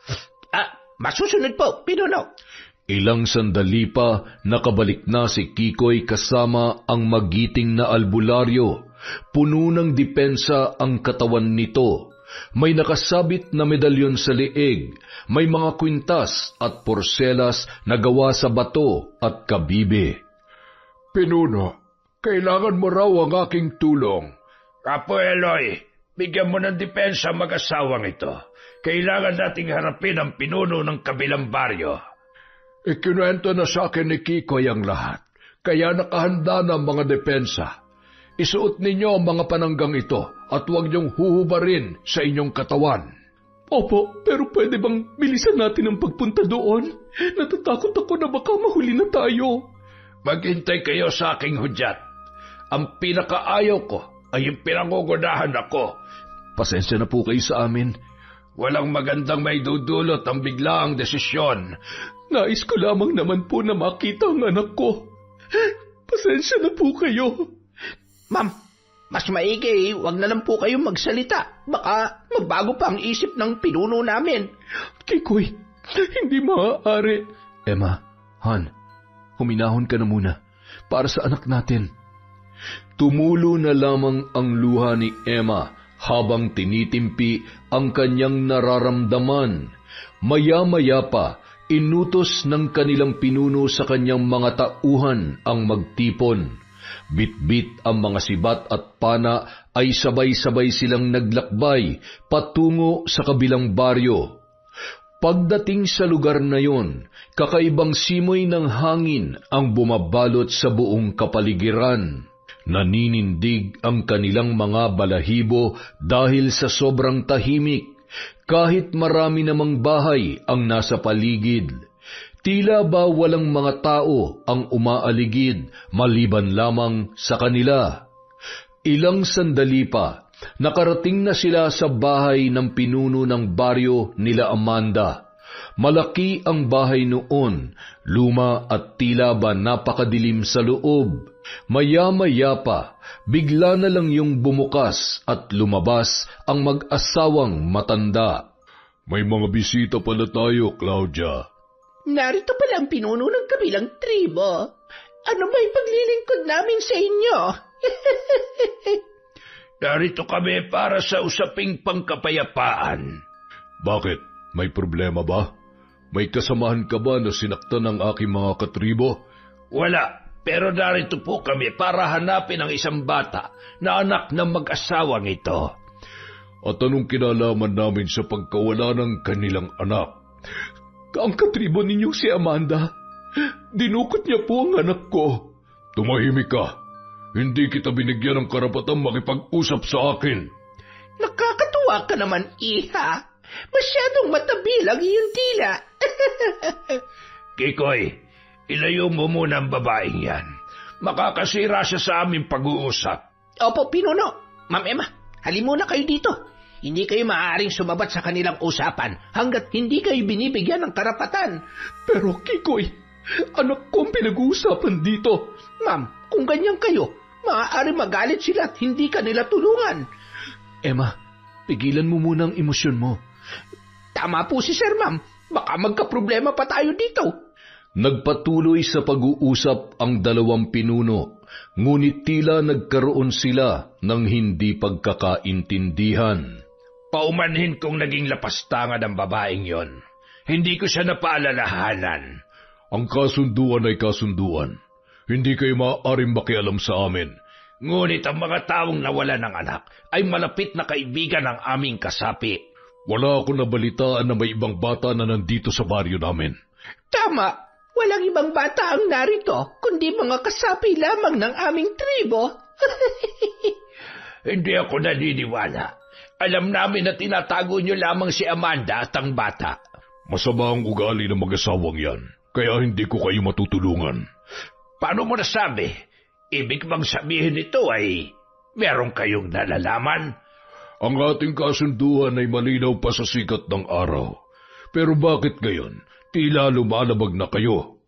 Masusunod po, Pinuno. Ilang sandali pa, nakabalik na si Kikoy kasama ang magiting na albularyo. Puno ng depensa ang katawan nito. May nakasabit na medalyon sa leeg, may mga kwintas at porselas na gawa sa bato at kabibe. Pinuno, kailangan mo raw ang aking tulong. Apo Eloy, bigyan mo ng depensa mag-asawang ito. Kailangan nating harapin ang pinuno ng kabilang baryo. Ikinuwento na sa akin ni Kikoy ang lahat, kaya nakahanda na ang mga depensa. Isuot ninyo ang mga pananggang ito at huwag niyong huhubarin sa inyong katawan. Opo, pero pwede bang bilisan natin ang pagpunta doon? Natatakot ako na baka mahuli na tayo. Maghintay kayo sa aking hudyat. Ang pinakaayaw ko ay yung pinangugunahan ako. Pasensya na po kayo sa amin. Walang magandang may dudulot ang biglaang desisyon. Nais ko lamang naman po na makita ang anak ko. Pasensya na po kayo. Ma'am, mas maigi, wag na lang po kayong magsalita. Baka magbago pa ang isip ng pinuno namin. Kikoy, hindi maaari. Emma, Han, huminahon ka na muna para sa anak natin. Tumulo na lamang ang luha ni Emma Habang tinitimpi ang kanyang nararamdaman, maya-maya pa, inutos ng kanilang pinuno sa kanyang mga tauhan ang magtipon. Bit-bit ang mga sibat at pana ay sabay-sabay silang naglakbay patungo sa kabilang baryo. Pagdating sa lugar na yon, kakaibang simoy ng hangin ang bumabalot sa buong kapaligiran. Naninindig ang kanilang mga balahibo dahil sa sobrang tahimik, kahit marami namang bahay ang nasa paligid. Tila ba walang mga tao ang umaaligid maliban lamang sa kanila. Ilang sandali pa, nakarating na sila sa bahay ng pinuno ng baryo nila Amanda. Malaki ang bahay noon, luma at tila ba napakadilim sa loob. Maya-maya pa, bigla na lang yung bumukas at lumabas ang mag-asawang matanda. May mga bisita pala tayo, Claudia. Narito pala ang pinuno ng kabilang tribo. Ano ba yung paglilingkod namin sa inyo? Narito kami para sa usaping pangkapayapaan. Bakit? May problema ba? May kasamahan ka ba na sinaktan ng aking mga katribo? Wala, pero narito po kami para hanapin ang isang bata na anak ng mag-asawang ito. At anong kinalaman namin sa pagkawala ng kanilang anak? Ang katribo ninyong si Amanda, dinukot niya po ang anak ko. Tumahimik ka. Hindi kita binigyan ng karapatang makipag-usap sa akin. Nakakatuwa ka naman, iha. Masyadong matabil ang iyong tila. Kikoy, ilayo mo muna ang babaeng yan. Makakasira siya sa aming pag-uusap. Opo, pinuno. Ma'am Emma, halin muna kayo dito. Hindi kayo maaaring sumabat sa kanilang usapan hanggat hindi kayo binibigyan ng karapatan. Pero Kikoy, anak ko ang pinag-uusapan dito. Ma'am, kung ganyan kayo, maaaring magalit sila at hindi kanila tulungan. Emma, pigilan mo muna ang emosyon mo. Tama po si Sir, ma'am. Baka magkaproblema pa tayo dito. Nagpatuloy sa pag-uusap ang dalawang pinuno, ngunit tila nagkaroon sila ng hindi pagkakaintindihan. Paumanhin kong naging lapastangan ang babaeng yon. Hindi ko siya napaalalahanan. Ang kasunduan ay kasunduan. Hindi kayo maaaring makialam sa amin. Ngunit ang mga taong nawala ng anak ay malapit na kaibigan ng aming kasapi. Wala akong nabalitaan na may ibang bata na nandito sa baryo namin. Tama. Walang ibang bata ang narito, kundi mga kasapi lamang ng aming tribo. Hindi ako naniniwala. Alam namin na tinatago niyo lamang si Amanda at ang bata. Masama ang ugali ng mag-asawang yan, kaya hindi ko kayo matutulungan. Paano mo nasabi? Ibig bang sabihin nito ay meron kayong nalalaman? Ang ating kasunduan ay malinaw pa sa sikat ng araw. Pero bakit ngayon, tila lumalabag na kayo?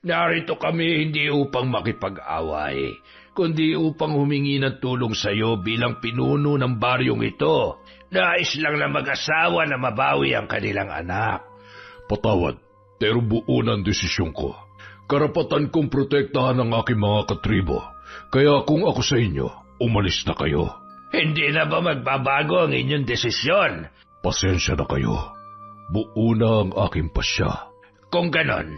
Narito kami hindi upang makipag-away, kundi upang humingi ng tulong sa iyo bilang pinuno ng baryong ito. Nais lang na mag-asawa na mabawi ang kanilang anak. Patawad, pero buo na ang desisyon ko. Karapatan kong protektahan ang aking mga katribo, kaya kung ako sa inyo, umalis na kayo. Hindi na ba magbabago ang inyong desisyon? Pasensya na kayo. Buo na ang aking pasya. Kung ganon,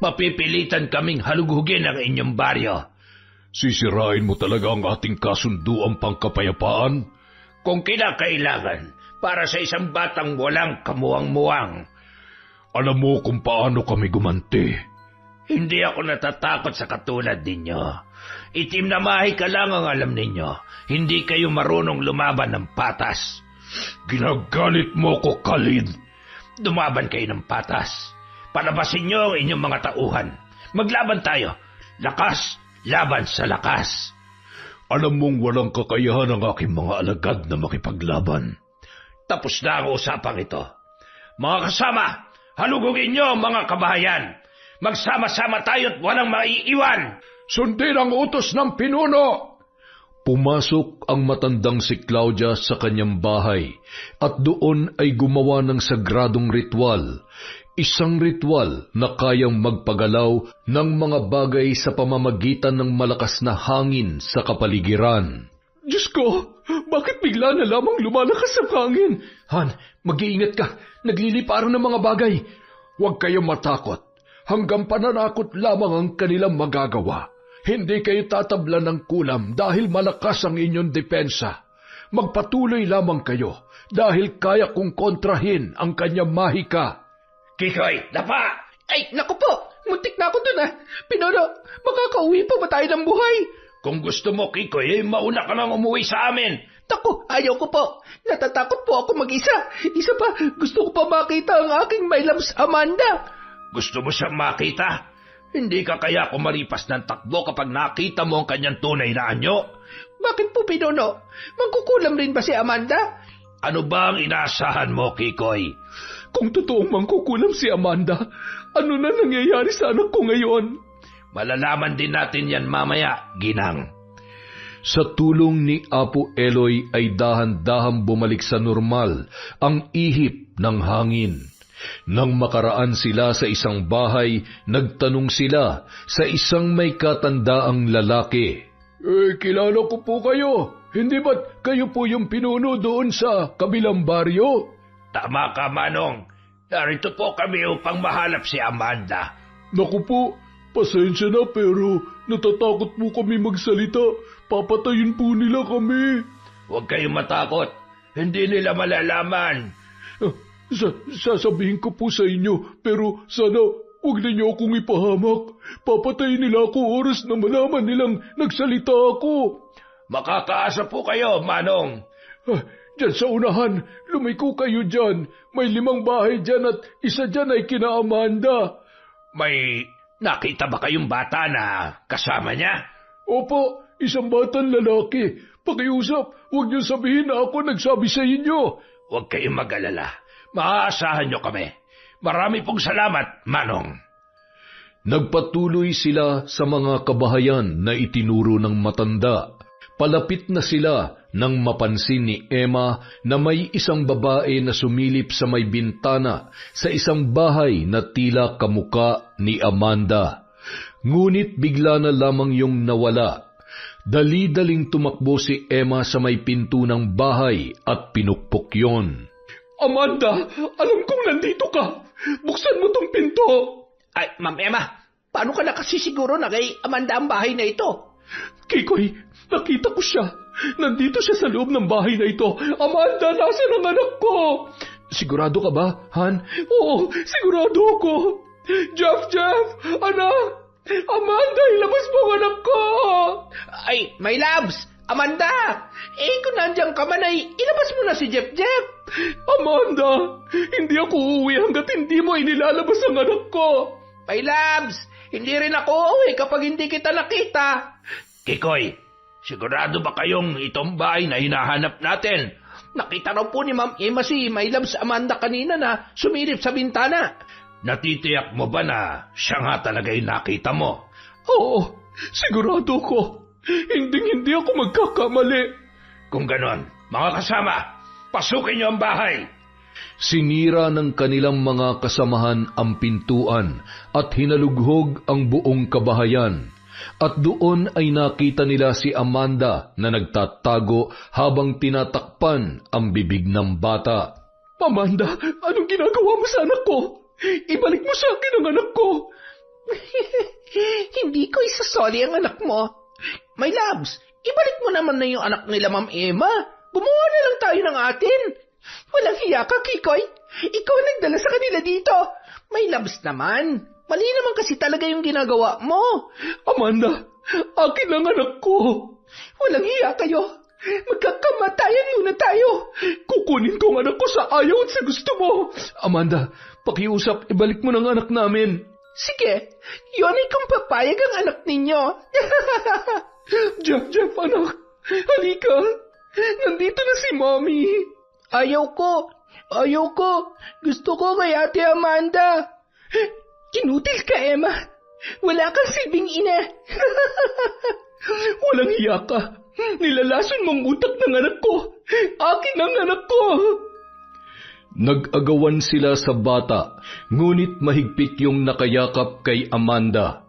mapipilitan kaming halughugin ang inyong baryo. Sisirain mo talaga ang ating kasunduang pangkapayapaan? Kung kinakailangan, para sa isang batang walang kamuwang-muwang. Alam mo kung paano kami gumanti. Hindi ako natatakot sa katulad ninyo. Itim na mahika lang ang alam ninyo. Hindi kayo marunong lumaban ng patas. Ginagalit mo ko, Khalid. Lumaban kayo ng patas. Palabasin niyo ang inyong mga tauhan. Maglaban tayo. Lakas, laban sa lakas. Alam mong walang kakayahan ang aking mga alagad na makipaglaban. Tapos na ang usapang ito. Mga kasama, halugugin niyo ang mga kabahayan. Magsama-sama tayo at walang maiiwan. Sundin ang utos ng pinuno. Pumasok ang matandang si Claudia sa kanyang bahay at doon ay gumawa ng sagradong ritual. Isang ritual na kayang magpagalaw ng mga bagay sa pamamagitan ng malakas na hangin sa kapaligiran. Diyos ko, bakit bigla na lamang lumalakas ang hangin? Han, mag-iingat ka. Nagliliparan ng mga bagay. Huwag kayong matakot. Hanggang pananakot lamang ang kanilang magagawa. Hindi kayo tatablan ng kulam dahil malakas ang inyong depensa. Magpatuloy lamang kayo dahil kaya kong kontrahin ang kanyang mahika. Kikoy, dapa! Ay, naku po! Muntik na ako dun Pinuno, makakauwi pa ba tayo ng buhay? Kung gusto mo, Kikoy, mauna ka nang umuwi sa amin. Naku, ayaw ko po. Natatakot po ako mag-isa. Isa pa, gusto ko pa makita ang aking my loves Amanda. Gusto mo siyang makita? Hindi ka kaya kumaripas ng takbo kapag nakita mo ang kanyang tunay na anyo? Bakit po, Pinuno? Mangkukulam rin ba si Amanda? Ano ba ang inaasahan mo, Kikoy? Kung totoong mangkukulam si Amanda, ano na nangyayari sa anak ko ngayon? Malalaman din natin yan mamaya, Ginang. Sa tulong ni Apo Eloy ay dahan-dahang bumalik sa normal ang ihip ng hangin. Nang makaraan sila sa isang bahay, nagtanong sila sa isang may katandaang lalaki. Kilala ko po kayo. Hindi ba't kayo po yung pinuno doon sa kabilang baryo? Tama ka, Manong. Narito po kami upang mahanap si Amanda. Naku po, pasensya na pero natatakot po kami magsalita. Papatayin po nila kami. Huwag kayong matakot. Hindi nila malalaman. Sasabihin ko po sa inyo, pero sana huwag ninyo akong ipahamak. Papatayin nila ako oras na malaman nilang nagsalita ako. Makakaasa po kayo, Manong. Diyan sa unahan, lumiko kayo dyan. May 5 bahay dyan at isa dyan ay kina Amanda. May nakita ba kayong bata na kasama niya? Opo, isang batang lalaki. Pakiusap, huwag niyo sabihin na ako nagsabi sa inyo. Huwag kayong mag-alala. Maaasahan niyo kami. Marami pong salamat, Manong. Nagpatuloy sila sa mga kabahayan na itinuro ng matanda. Palapit na sila nang mapansin ni Emma na may isang babae na sumilip sa may bintana sa isang bahay na tila kamuka ni Amanda. Ngunit bigla na lamang yung nawala. Dali-daling tumakbo si Emma sa may pinto ng bahay at pinukpok yon. Amanda, alam kong nandito ka. Buksan mo tong pinto. Ay, Ma'am Emma, paano ka nakasisiguro na kay Amanda ang bahay na ito? Kikoy, nakita ko siya. Nandito siya sa loob ng bahay na ito. Amanda, nasaan ang anak ko? Sigurado ka ba, Han? Oo, sigurado ako. Jeff, anak! Amanda, ilabas mo ang anak ko! Ay, my loves! Amanda! Kung nandiyan ka man ay ilabas mo na si Jeff. Amanda, hindi ako uuwi hanggat hindi mo inilalabas ang anak ko. My loves, hindi rin ako uuwi kapag hindi kita nakita. Kikoy, sigurado ba kayong itong bahay na hinahanap natin? Nakita raw po ni Ma'am Emma si my loves Amanda kanina na sumilip sa bintana. Natitiyak mo ba na siya nga talaga yung nakita mo? Oo, sigurado ko. Hindi ako magkakamali. Kung ganon, mga kasama, pasukin niyo ang bahay. Sinira ng kanilang mga kasamahan ang pintuan at hinalughog ang buong kabahayan. At doon ay nakita nila si Amanda na nagtatago habang tinatakpan ang bibig ng bata. Amanda, anong ginagawa mo sa anak ko? Ibalik mo sa akin ang anak ko. Hindi ko isasoli ang anak mo. My loves, ibalik mo naman na yung anak nila, Ma'am Emma. Gumawa na lang tayo ng atin. Walang hiya ka, Kikoy. Ikaw ang nagdala sa kanila dito. My loves naman. Mali naman kasi talaga yung ginagawa mo. Amanda, akin ang anak ko. Walang hiya kayo. Magkakamatayan muna tayo. Kukunin ko ang anak ko sa ayaw at sa gusto mo. Amanda, pakiusap, ibalik mo ng anak namin. Sige, yun ay kung papayag ang anak ninyo. Jeff, anak. Halika. Nandito na si Mommy. Ayaw ko. Gusto ko kay Ate Amanda. Inutil ka, Emma. Wala kang silbing ina. Walang hiya ka. Nilalason mong utak ng anak ko. Akin ang anak ko. Nag-agawan sila sa bata, ngunit mahigpit yung nakayakap kay Amanda.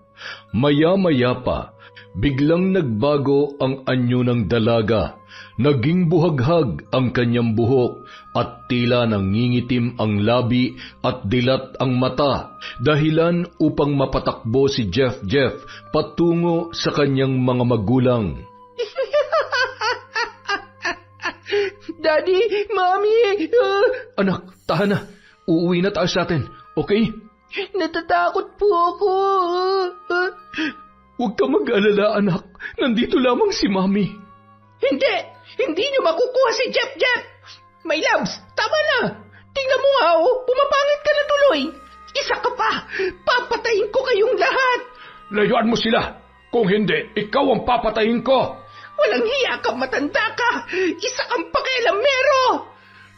Maya-maya pa, biglang nagbago ang anyo ng dalaga Naging buhaghag ang kanyang buhok at tila nangingitim ang labi at dilat ang mata, dahilan upang mapatakbo si Jeff patungo sa kanyang mga magulang. Daddy, Mommy, Anak, tahan na. Uuwi na tayo sa atin, okay? natatakot po ako. Huwag ka mag-alala, anak. Nandito lamang si Mami. Hindi niyo makukuha si Jeff. My loves, tama na. Tingnan mo nga, pumapangit ka na tuloy. Isa ka pa, papatayin ko kayong lahat. Layuan mo sila. Kung hindi, ikaw ang papatayin ko. Walang hiya ka, matanda ka. Isa kang pakialamero.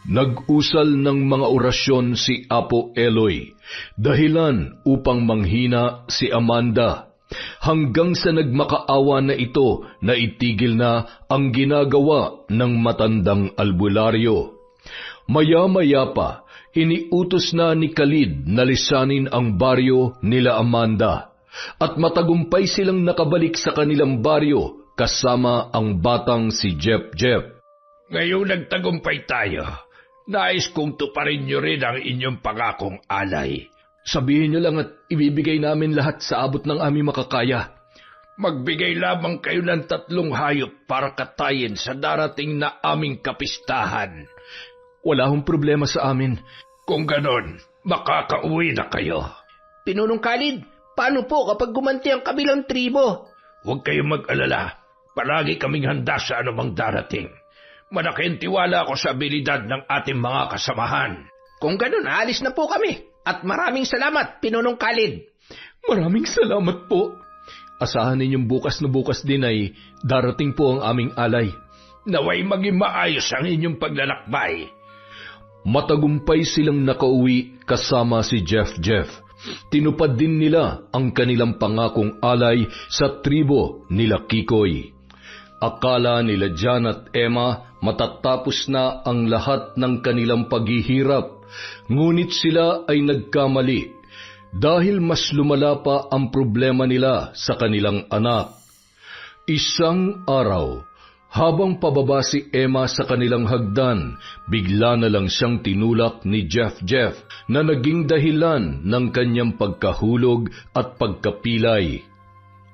Nag-usal ng mga orasyon si Apo Eloy, dahilan upang manghina si Amanda, hanggang sa nagmakaawa na ito na itigil na ang ginagawa ng matandang albularyo. Maya-maya pa, iniutos na ni Khalid na lisanin ang baryo nila Amanda, at matagumpay silang nakabalik sa kanilang baryo kasama ang batang si Jeff. Ngayong nagtagumpay tayo, nais kong tuparin niyo rin ang inyong pangakong alay. Sabihin niyo lang at ibibigay namin lahat sa abot ng aming makakaya. Magbigay lamang kayo ng 3 hayop para katayin sa darating na aming kapistahan. Wala hong problema sa amin. Kung ganon, makakauwi na kayo. Pinunong Khalid, paano po kapag gumanti ang kabilang tribo? Huwag kayong mag-alala. Palagi kaming handa sa anumang darating. Malaking tiwala ako sa abilidad ng ating mga kasamahan. Kung ganon, alis na po kami. At maraming salamat, Pinunong Khalid. Maraming salamat po. Asahan ninyong bukas na bukas din ay darating po ang aming alay. Naway maging maayos ang inyong paglalakbay. Matagumpay silang nakauwi kasama si Jeff. Tinupad din nila ang kanilang pangakong alay sa tribo nila Kikoy. Akala nila Jan at Emma matatapos na ang lahat ng kanilang paghihirap, ngunit sila ay nagkamali dahil mas lumala pa ang problema nila sa kanilang anak. Isang araw, habang pababa si Emma sa kanilang hagdan, bigla na lang siyang tinulak ni Jeff na naging dahilan ng kanyang pagkahulog at pagkapilay.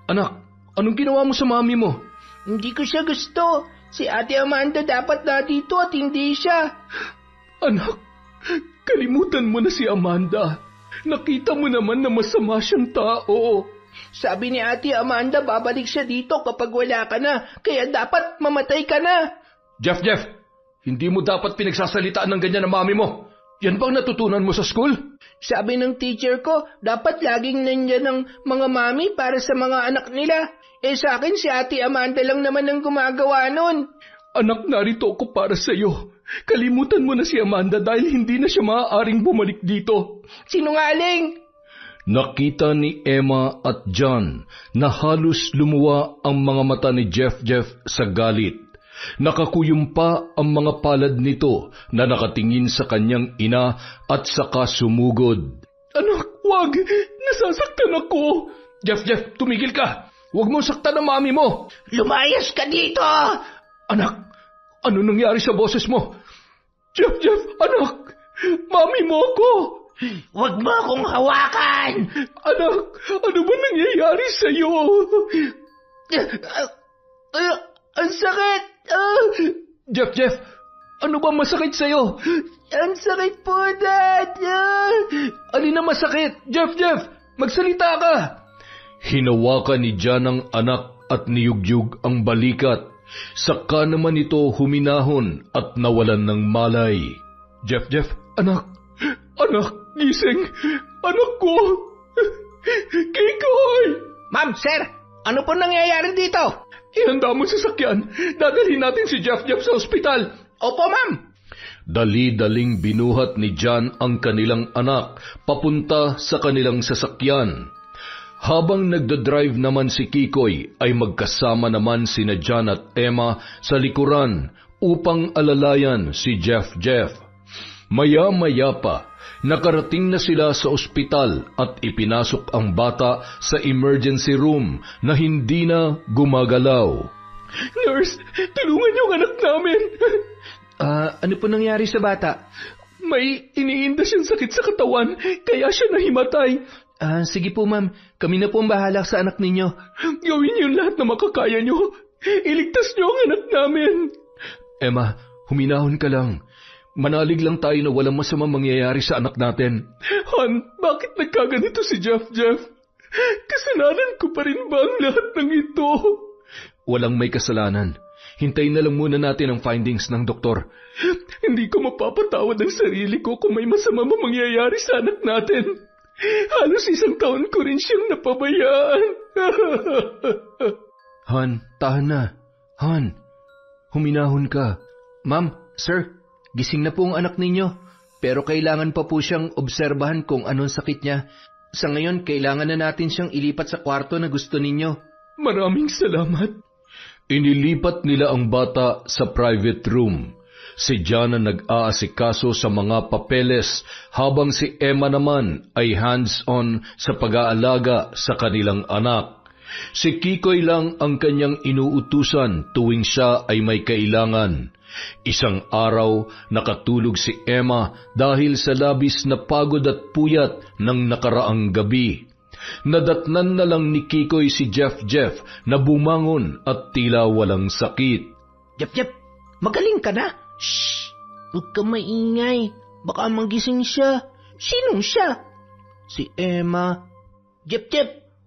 Anak, anong ginawa mo sa mami mo? Hindi ko siya gusto. Si Ate Amanda dapat na dito at hindi siya. Anak, kalimutan mo na si Amanda. Nakita mo naman na masama siyang tao. Sabi ni Ate Amanda babalik siya dito kapag wala ka na, kaya dapat mamatay ka na. Jeff, hindi mo dapat pinagsasalitaan ng ganyan ang mami mo. Yan bang natutunan mo sa school? Sabi ng teacher ko, dapat laging nandyan ang mga mami para sa mga anak nila. Sa akin si Ate Amanda lang naman ang gumagawa nun. Anak, narito ako para sa iyo. Kalimutan mo na si Amanda dahil hindi na siya maaaring bumalik dito. Sinungaling! Nakita ni Emma at John na halos lumuwa ang mga mata ni Jeff sa galit. Nakakuyom pa ang mga palad nito na nakatingin sa kanyang ina at saka sumugod. Anak, wag! Nasasaktan ako! Jeff, tumigil ka! Huwag mo saktan ang mami mo! Lumayas ka dito! Anak, ano nangyari sa boses mo? Jeff, anak! Mami mo ako! Huwag mo akong hawakan! Anak, ano ba nangyayari sa'yo? Ang sakit! Jeff, ano ba masakit sa'yo? Ang sakit po, Dad! Alin na masakit? Jeff, magsalita ka! Hinawakan ni Jan ang anak at niyugyug ang balikat. Saka naman ito huminahon at nawalan ng malay. Jeff, anak, gising, anak ko, Kikoy! Ma'am, sir, ano po nangyayari dito? Ihanda mo sasakyan, dadalhin natin si Jeff sa ospital. Opo, ma'am. Dali-daling binuhat ni Jan ang kanilang anak papunta sa kanilang sasakyan. Habang nagdadrive naman si Kikoy ay magkasama naman sina Jan at Emma sa likuran upang alalayan si Jeff. Maya-maya pa, nakarating na sila sa ospital at ipinasok ang bata sa emergency room na hindi na gumagalaw. Nurse, tulungan yung anak namin. Ano po nangyari sa bata? May iniinda siyang sakit sa katawan, kaya siya nahimatay. Sige po ma'am, kami na po ang bahala sa anak ninyo. Gawin niyo lahat na makakaya niyo. Iligtas niyo ang anak namin. Emma, huminahon ka lang. Manalig lang tayo na walang masamang mangyayari sa anak natin. Han, bakit nagkaganito si Jeff? Kasalanan ko pa rin ba ang lahat ng ito? Walang may kasalanan. Hintayin na lang muna natin ang findings ng doktor. Hindi ko mapapatawad ang sarili ko kung may masama mangyayari sa anak natin. Halos 1 taon ko rin siyang napabayaan. Han, tahan na. Han, huminahon ka. Ma'am, sir, gising na po ang anak ninyo. Pero kailangan pa po siyang obserbahan kung anong sakit niya. Sa ngayon, kailangan na natin siyang ilipat sa kwarto na gusto ninyo. Maraming salamat. Inilipat nila ang bata sa private room. Si John ang nag-aasikaso sa mga papeles habang si Emma naman ay hands-on sa pag-aalaga sa kanilang anak. Si Kikoy lang ang kanyang inuutusan tuwing siya ay may kailangan. Isang araw, nakatulog si Emma dahil sa labis na pagod at puyat ng nakaraang gabi. Nadatnan na lang ni Kikoy si Jeff na bumangon at tila walang sakit. Jeff, magaling ka na? Shh! Huwag ka maingay. Baka magising siya. Sinong siya? Si Emma. Jeff,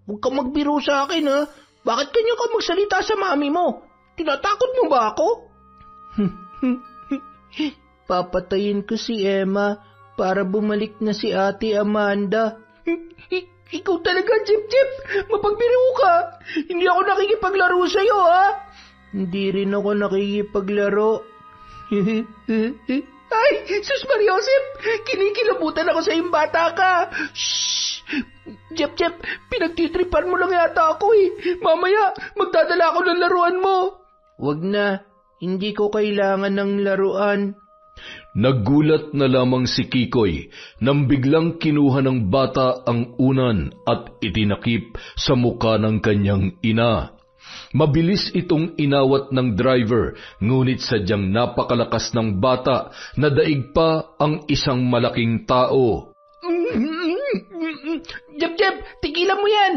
huwag ka magbiro sa akin ha. Bakit kanya ka magsalita sa mami mo? Tinatakot mo ba ako? Papatayin ko si Emma para bumalik na si Ate Amanda. Ikaw talaga, Jeff. Mapagbiro ka. Hindi ako nakikipaglaro sa'yo, ha? Hindi rin ako nakikipaglaro. Ay, Sus Mariosep! Kinikilabutan ako sa iyong bata ka. Shhh! Jeff, pinagtitripan mo lang yata ako eh. Mamaya, magdadala ako ng laruan mo. Wag na. Hindi ko kailangan ng laruan. Naggulat na lamang si Kikoy nang biglang kinuha ng bata ang unan at itinakip sa muka ng kanyang ina. Mabilis itong inawat ng driver, ngunit sadyang napakalakas ng bata na daig pa ang isang malaking tao. Jeff, tigilan mo yan!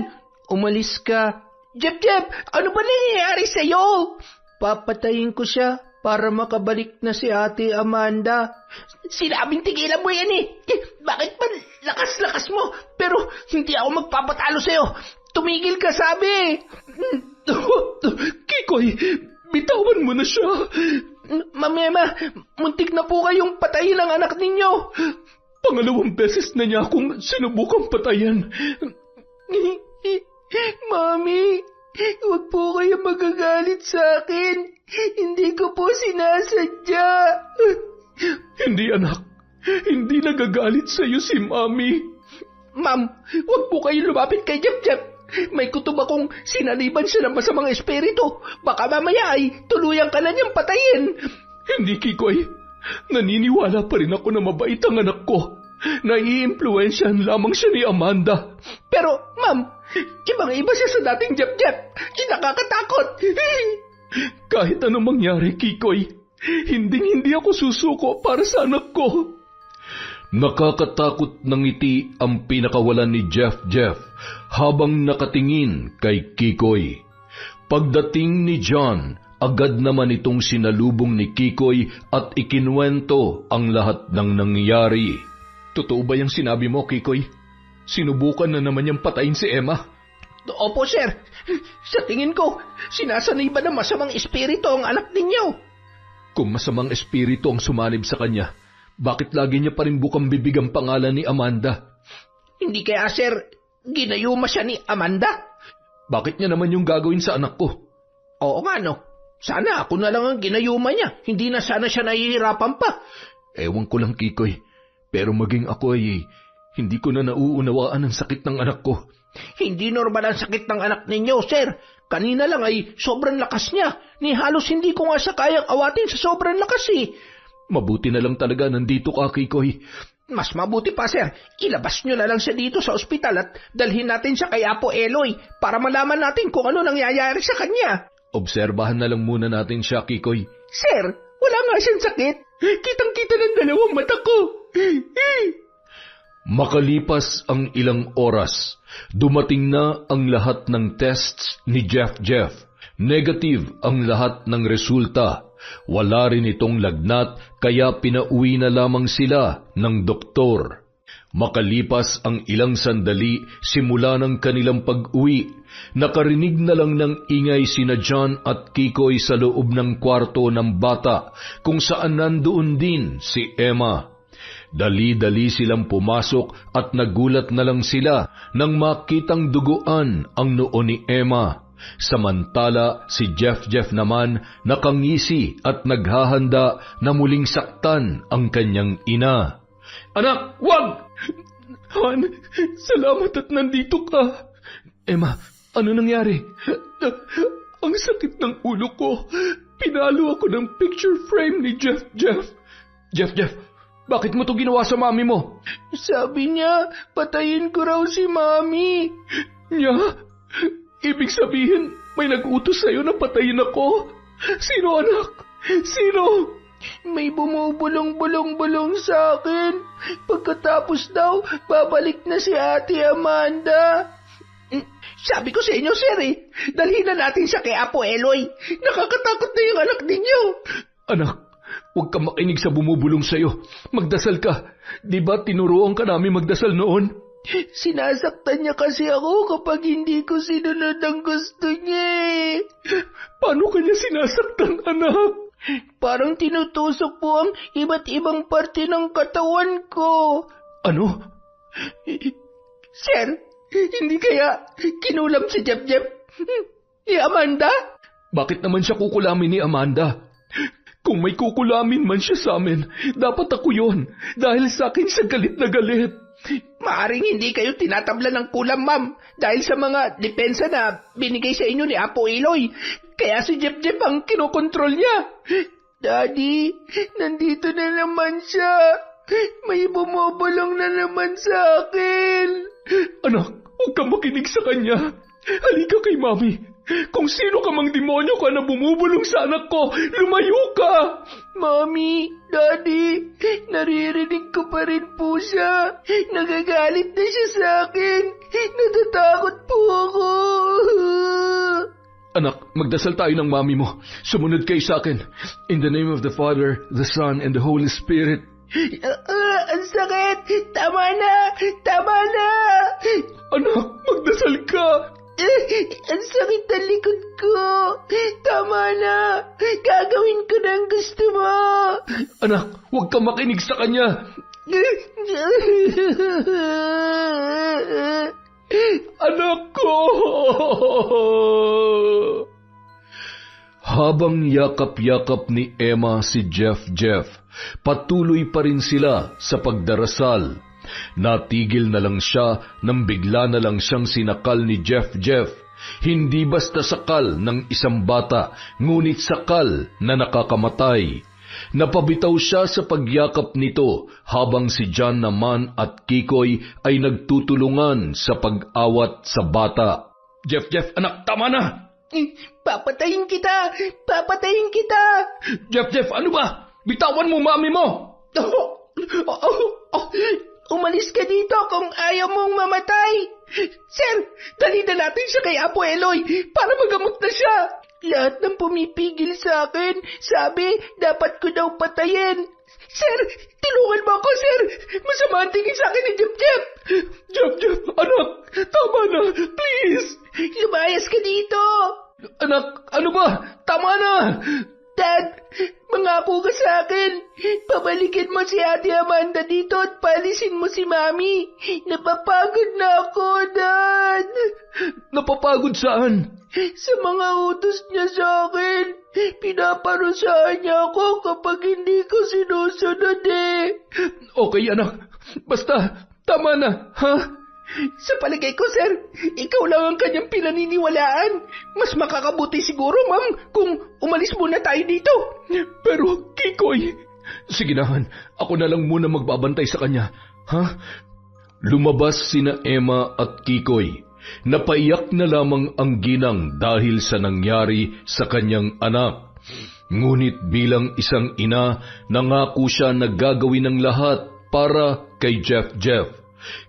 Umalis ka. Jeff, ano ba nangyayari sa'yo? Papatayin ko siya para makabalik na si Ate Amanda. Sinabing tigilan mo yan eh. Bakit ba lakas-lakas mo? Pero hindi ako magpapatalo sa'yo. Tumigil ka sabi. Kikoy, bitawan mo na siya. Ma'am Emma, muntik na po kayong patayin ang anak ninyo. Pangalawang beses na niya akong sinubukang patayin. Mami, huwag po kayo magagalit sa akin. Hindi ko po sinasadya. Hindi anak, hindi nagagalit sa iyo si Mami. Ma'am, huwag po kayo lumapit kay Jeff. May kutob akong sinaliban siya ng masamang espiritu. Baka mamaya ay tuluyang ka na niyang patayin. Hindi, Kikoy. Naniniwala pa rin ako na mabait ang anak ko. Nai-impluensyahan lamang siya ni Amanda. Pero, ma'am, ibang-iba siya sa dating Jeff. Nakakatakot. Kahit anong mangyari, Kikoy, hindi ako susuko para sa anak ko. Nakakatakot ng ngiti ang pinakawalan ni Jeff habang nakatingin kay Kikoy. Pagdating ni John, agad naman itong sinalubong ni Kikoy at ikinuwento ang lahat ng nangyari. Totoo ba yung sinabi mo, Kikoy? Sinubukan na naman niyang patayin si Emma? Opo, sir. Sa tingin ko, sinasanay ba ng masamang espiritu ang anak ninyo? Kung masamang espiritu ang sumanib sa kanya, bakit lagi niya pa rin bukang bibig ang pangalan ni Amanda? Hindi kaya, sir, ginayuma siya ni Amanda? Bakit niya naman yung gagawin sa anak ko? Oo nga, no. Sana ako na lang ang ginayuma niya. Hindi na sana siya nahihirapan pa. Ewan ko lang, Kikoy. Pero maging ako ay hindi ko na nauunawaan ang sakit ng anak ko. Hindi normal ang sakit ng anak ninyo, sir. Kanina lang ay sobrang lakas niya. Ni halos hindi ko nga siya kayang awatin sa sobrang lakas eh. Mabuti na lang talaga nandito ka, Kikoy. Mas mabuti pa, sir. Ilabas nyo na lang siya dito sa ospital at dalhin natin siya kay Apo Eloy para malaman natin kung ano nangyayari sa kanya. Obserbahan na lang muna natin siya, Kikoy. Sir, wala nga siyang sakit. Kitang-kita ng dalawang mata ko. Makalipas ang ilang oras, dumating na ang lahat ng tests ni Jeff. Negative ang lahat ng resulta. Wala rin itong lagnat kaya pinauwi na lamang sila ng doktor. Makalipas ang ilang sandali simula ng kanilang pag-uwi, nakarinig na lang ng ingay sina John at Kikoy sa loob ng kwarto ng bata kung saan nandoon din si Emma. Dali-dali silang pumasok at nagulat na lang sila nang makitang duguan ang noo ni Emma. Samantala si Jeff naman nakangisi at naghahanda na muling saktan ang kanyang ina. Anak, wag! Han, salamat at nandito ka. Emma, ano nangyari? Ang sakit ng ulo ko. Pinalo ako ng picture frame ni Jeff. Jeff, bakit mo to ginawa sa mami mo? Sabi niya, patayin ko raw si mami. Ibig sabihin, may nag-utos sa'yo na patayin ako? Sino, anak? Sino? May bumubulong-bulong-bulong sa akin. Pagkatapos daw, babalik na si Ate Amanda. Sabi ko sa inyo, sir, dalhin na natin siya kay Apo Eloy. Nakakatakot na yung anak ninyo. Anak, huwag ka makinig sa bumubulong sa'yo. Magdasal ka. Di ba tinuruan ka namin magdasal noon? Sinasaktan niya kasi ako kapag hindi ko sinunod ang gusto niya. Paano kanya sinasaktan, anak? Parang tinutusok po ang iba't ibang parte ng katawan ko. Ano? Sir, hindi kaya kinulam si Jeff? Amanda? Bakit naman siya kukulamin ni Amanda? Kung may kukulamin man siya sa amin, dapat ako yon. Dahil sa akin siya galit na galit. Maaring hindi kayo tinatabla ng kulam, ma'am, dahil sa mga depensa na binigay sa inyo ni Apo Eloy. Kaya si Jeff ang kinokontrol niya. Daddy, nandito na naman siya. May bumubulong na naman sa akin. Anak, huwag kang makinig sa kanya. Halika kay Mami. Kung sino ka mang demonyo ka na bumubulong sa anak ko, lumayo ka! Mami, Daddy, naririnig ko pa rin po siya. Nagagalit na siya sa akin. Natatakot po ako. Anak, magdasal tayo ng mami mo. Sumunod kayo sa akin. In the name of the Father, the Son, and the Holy Spirit. Ang sakit! Tama na! Anak, magdasal ka! Ang sakit ng likod ko. Tama na. Gagawin ko na ang gusto mo. Anak, huwag kang makinig sa kanya. Anak ko! Habang yakap-yakap ni Emma si Jeff, patuloy pa rin sila sa pagdarasal. Natigil na lang siya nang bigla na lang siyang sinakal ni Jeff. Hindi basta sakal ng isang bata, ngunit sakal na nakakamatay. Napabitaw siya sa pagyakap nito habang si John naman at Kikoy ay nagtutulungan sa pag-awat sa bata. Jeff, anak, tama na! Papatayin kita! Jeff, ano ba? Bitawan mo mami mo! Umalis ka dito kung ayaw mong mamatay. Sir, dali na natin siya kay Apo Eloy para magamot na siya. Lahat ng pumipigil sa akin, sabi, dapat ko daw patayin. Sir, tulungan mo ako, sir. Masama ang tingin sa akin ni Jeff. Jeff, anak, tama na, please. Lumayas ka dito. Anak, ano ba? Tama na. Dad, mangako ka sa akin. Pabalikin mo si Ate Amanda dito at palisin mo si Mami. Napapagod na ako, Dad. Napapagod saan? Sa mga utos niya sa akin. Pinaparusahan niya ako kapag hindi ko sinusunod Okay, anak. Basta, tama na, ha? Sa palagay ko, sir, ikaw lang ang kanyang pinaniniwalaan. Mas makakabuti siguro, ma'am, kung umalis muna tayo dito. Pero, Kikoy... Sige na, Han. Ako na lang muna magbabantay sa kanya. Ha? Lumabas sina Emma at Kikoy. Napaiyak na lamang ang ginang dahil sa nangyari sa kanyang anak. Ngunit bilang isang ina, nangako siya na gagawin ng lahat para kay Jeff,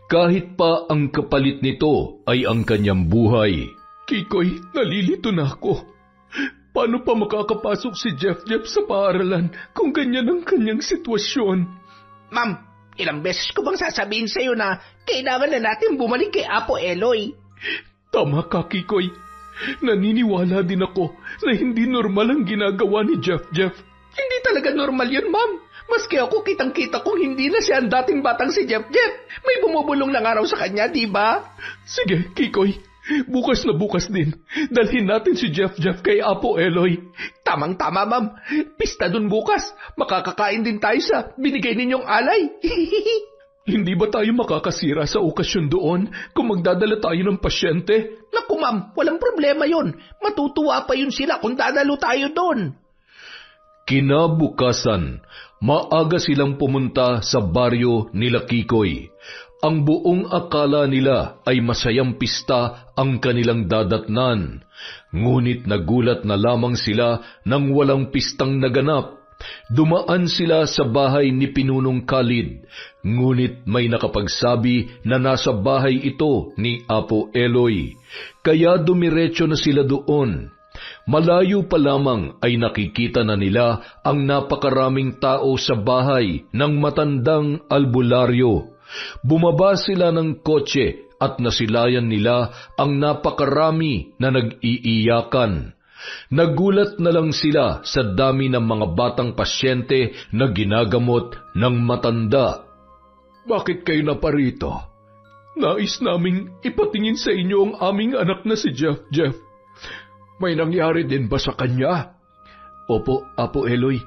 kahit pa ang kapalit nito ay ang kanyang buhay. Kikoy, nalilito na ako. Paano pa makakapasok si Jeff sa paaralan kung ganyan ang kanyang sitwasyon? Ma'am, ilang beses ko bang sasabihin sa'yo na kailangan na natin bumalik kay Apo Eloy? Tama ka, Kikoy. Naniniwala din ako na hindi normal ang ginagawa ni Jeff. Hindi talaga normal yun, ma'am. Maski ako kitang-kita kung hindi na siya ang dating batang si Jeff. May bumubulong ng araw sa kanya, di ba? Sige, Kikoy. Bukas na bukas din. Dalhin natin si Jeff kay Apo Eloy. Tamang-tama, ma'am. Pista dun bukas. Makakakain din tayo sa binigay ninyong alay. Hindi ba tayo makakasira sa okasyon doon kung magdadala tayo ng pasyente? Naku, ma'am, walang problema yun. Matutuwa pa yun sila kung dadalo tayo doon. Kinabukasan, maaga silang pumunta sa baryo nila Kikoy. Ang buong akala nila ay masayang pista ang kanilang dadatnan. Ngunit nagulat na lamang sila nang walang pistang naganap. Dumaan sila sa bahay ni Pinunong Khalid, ngunit may nakapagsabi na nasa bahay ito ni Apo Eloy. Kaya dumiretso na sila doon. Malayo pa lamang ay nakikita na nila ang napakaraming tao sa bahay ng matandang albularyo. Bumaba sila ng kotse at nasilayan nila ang napakarami na nag-iiyakan. Nagulat na lang sila sa dami ng mga batang pasyente na ginagamot ng matanda. Bakit kayo naparito? Nais naming ipatingin sa inyo ang aming anak na si Jeff. May nangyari din ba sa kanya? Opo, Apo Eloy.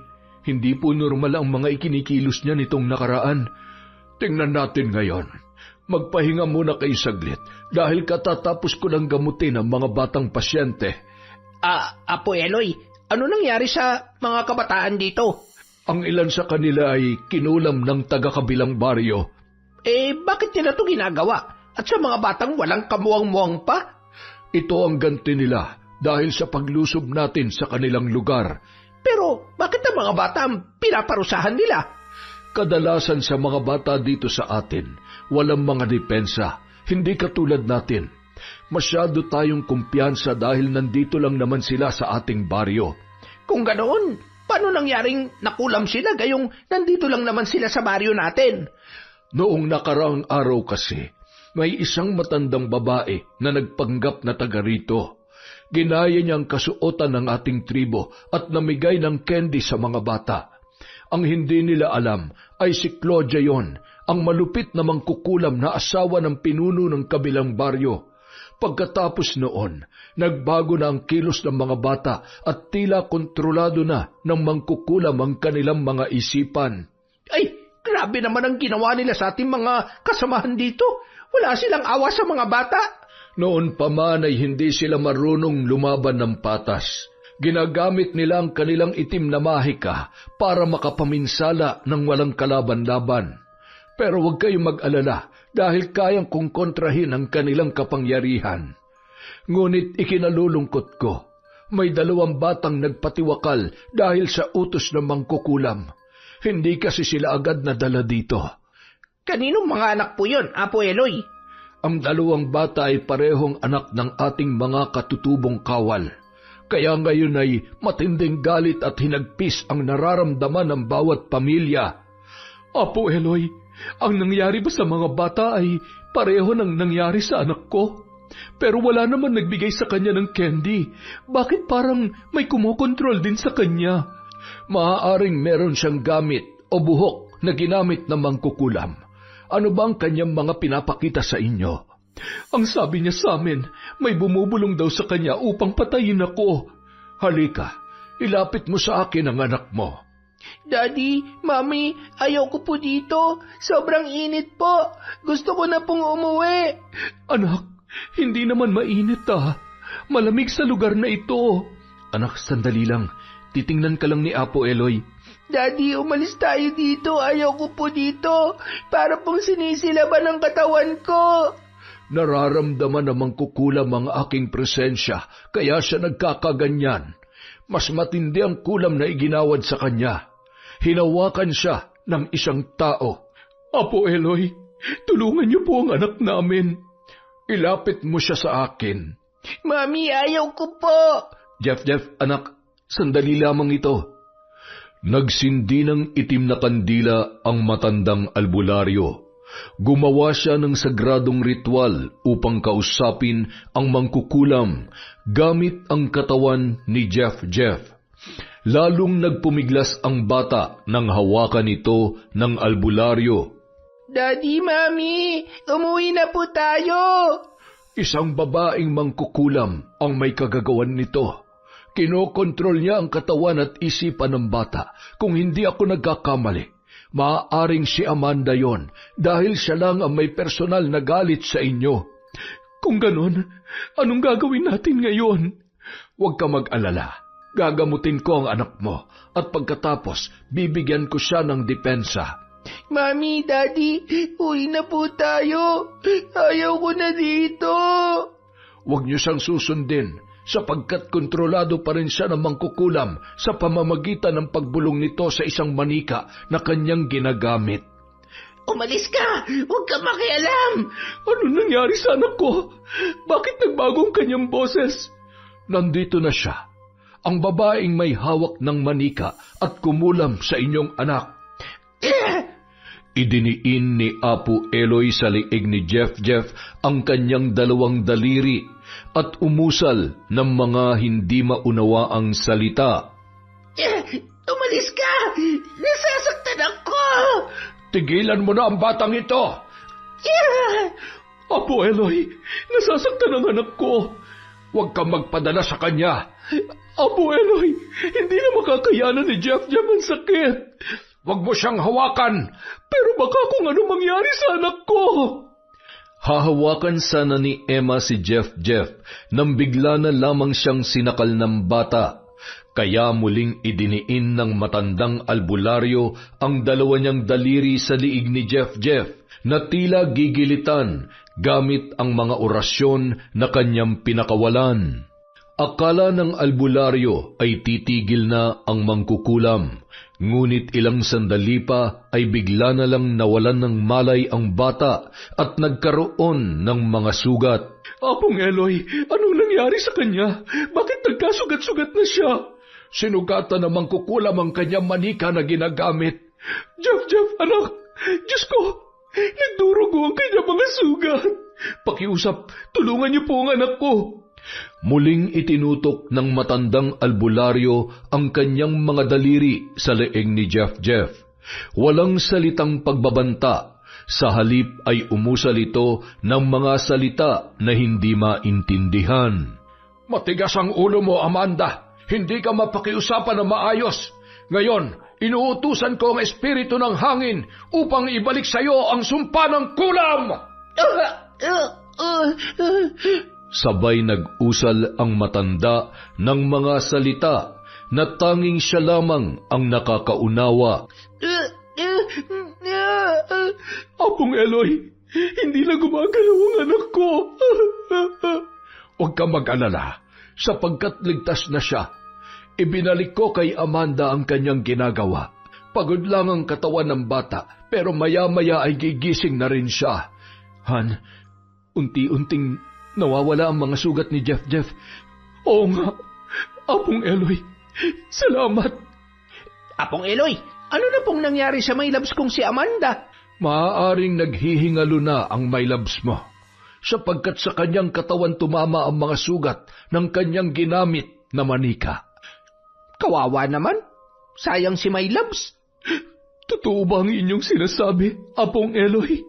Hindi po normal ang mga ikinikilos niya nitong nakaraan. Tingnan natin ngayon. Magpahinga muna kayo saglit dahil katatapos ko lang gamutin ang mga batang pasyente. Apo Eloy, ano nangyari sa mga kabataan dito? Ang ilan sa kanila ay kinulam ng taga-kabilang baryo. Bakit nila ito ginagawa? At sa mga batang walang kamuwang-muwang pa? Ito ang ganti nila dahil sa paglusob natin sa kanilang lugar. Pero bakit ang mga bata ang pinaparusahan nila? Kadalasan sa mga bata dito sa atin, walang mga depensa, hindi katulad natin. Masyado tayong kumpiyansa dahil nandito lang naman sila sa ating baryo. Kung ganoon, paano nangyaring nakulam sila gayong nandito lang naman sila sa baryo natin? Noong nakaraang araw kasi, may isang matandang babae na nagpanggap na taga rito. Ginaya niya ang kasuotan ng ating tribo at namigay ng candy sa mga bata. Ang hindi nila alam ay si Claudia yon, ang malupit na mangkukulam na asawa ng pinuno ng kabilang baryo. Pagkatapos noon, nagbago na ang kilos ng mga bata at tila kontrolado na ng mangkukulam ang kanilang mga isipan. Ay, grabe naman ang ginawa nila sa ating mga kasamahan dito. Wala silang awa sa mga bata. Noon pa man ay hindi sila marunong lumaban ng patas. Ginagamit nila ang kanilang itim na mahika para makapaminsala ng walang kalaban-laban. Pero huwag kayong mag-alala dahil kayang kong kontrahin ang kanilang kapangyarihan. Ngunit ikinalulungkot ko, may 2 batang nagpatiwakal dahil sa utos ng mangkukulam. Hindi kasi sila agad nadala dito. Kaninong mga anak po yun, Apo Eloy? Ang 2 bata ay parehong anak ng ating mga katutubong kawal. Kaya ngayon ay matinding galit at hinagpis ang nararamdaman ng bawat pamilya. Apo Eloy, ang nangyari ba sa mga bata ay pareho ng nangyari sa anak ko? Pero wala naman nagbigay sa kanya ng candy. Bakit parang may kumokontrol din sa kanya? Maaaring meron siyang gamit o buhok na ginamit ng mangkukulam. Ano ba ang kanyang mga pinapakita sa inyo? Ang sabi niya sa amin, may bumubulong daw sa kanya upang patayin ako. Halika, ilapit mo sa akin ang anak mo. Daddy, Mami, ayaw ko po dito. Sobrang init po. Gusto ko na pong umuwi. Anak, hindi naman mainit Malamig sa lugar na ito. Anak, sandali lang. Titingnan ka lang ni Apo Eloy. Daddy, umalis tayo dito. Ayaw ko po dito. Para pong sinisilaban ang katawan ko. Nararamdaman namang kukulam ang aking presensya, kaya siya nagkakaganyan. Mas matindi ang kulam na iginawad sa kanya. Hinawakan siya ng isang tao. Apo Eloy, tulungan niyo po ang anak namin. Ilapit mo siya sa akin. Mami, ayaw ko po. Jeff, anak, sandali lamang ito. Nagsindi ng itim na kandila ang matandang albularyo. Gumawa siya ng sagradong ritual upang kausapin ang mangkukulam gamit ang katawan ni Jeff. Lalong nagpumiglas ang bata nang hawakan ito ng albularyo. Daddy, Mami, umuwi na po tayo. Isang babaeng mangkukulam ang may kagagawan nito. Kinokontrol niya ang katawan at isipan ng bata. Kung hindi ako nagkakamali, maaaring si Amanda yon dahil siya lang ang may personal na galit sa inyo. Kung ganon, anong gagawin natin ngayon? Huwag ka mag-alala. Gagamutin ko ang anak mo at pagkatapos bibigyan ko siya ng depensa. Mami, Daddy, uwi na po tayo. Ayaw ko na dito. Huwag niyo siyang susundin sapagkat kontrolado pa rin siya ng mangkukulam sa pamamagitan ng pagbulong nito sa isang manika na kanyang ginagamit. Umalis ka! Huwag ka makialam! Ano nangyari sa anak ko? Bakit nagbago ang kanyang boses? Nandito na siya, ang babaeng may hawak ng manika at kumulam sa inyong anak. Idiniin ni Apo Eloy sa liig ni Jeff ang kanyang dalawang daliri at umusal ng mga hindi maunawaang salita. Umalis ka! Nasasaktan ako! Tigilan mo na ang batang ito! Apo Eloy, nasasaktan ang anak ko. Huwag kang magpadala sa kanya. Apo Eloy, hindi na makakayanan ni Jeff ang sakit. Huwag mo siyang hawakan. Pero baka kung ano mangyari sa anak ko. Hahawakan sana ni Emma si Jeff nang bigla na lamang siyang sinakal ng bata. Kaya muling idiniin ng matandang albularyo ang dalawa niyang daliri sa liig ni Jeff na tila gigilitan gamit ang mga orasyon na kanyang pinakawalan. Akala ng albularyo ay titigil na ang mangkukulam, ngunit ilang sandali pa ay bigla na lang nawalan ng malay ang bata at nagkaroon ng mga sugat. Apong Eloy, anong nangyari sa kanya? Bakit nagkasugat-sugat na siya? Sinugatan na mangkukulam ang kanyang manika na ginagamit. Jeff, anak! Diyos ko! Nagdurugo ang kanyang mga sugat! Pakiusap, tulungan niyo po ang anak ko! Muling itinutok ng matandang albularyo ang kanyang mga daliri sa leeg ni Jeff. Walang salitang pagbabanta, sa halip ay umusal ito ng mga salita na hindi maintindihan. Matigas ang ulo mo, Amanda. Hindi ka mapakiusapan na maayos. Ngayon, inuutusan ko ang espiritu ng hangin upang ibalik sa iyo ang sumpa ng kulam! Sabay nag-usal ang matanda ng mga salita na tanging siya lamang ang nakakaunawa. Apong Eloy, hindi na gumagalaw ang anak ko. Huwag ka mag-alala, sapagkat ligtas na siya. Ibinalik ko kay Amanda ang kanyang ginagawa. Pagod lang ang katawan ng bata, pero maya-maya ay gigising na rin siya. Han, unti-unting nawawala ang mga sugat ni Jeff. Oo nga, Apong Eloy, salamat. Apong Eloy, ano na pong nangyari sa may labs kong si Amanda? Maaaring naghihingalo na ang may labs mo, sapagkat sa kanyang katawan tumama ang mga sugat ng kanyang ginamit na manika. Kawawa naman. Sayang si my labs. Totoo ba ang inyong sinasabi, Apong Eloy?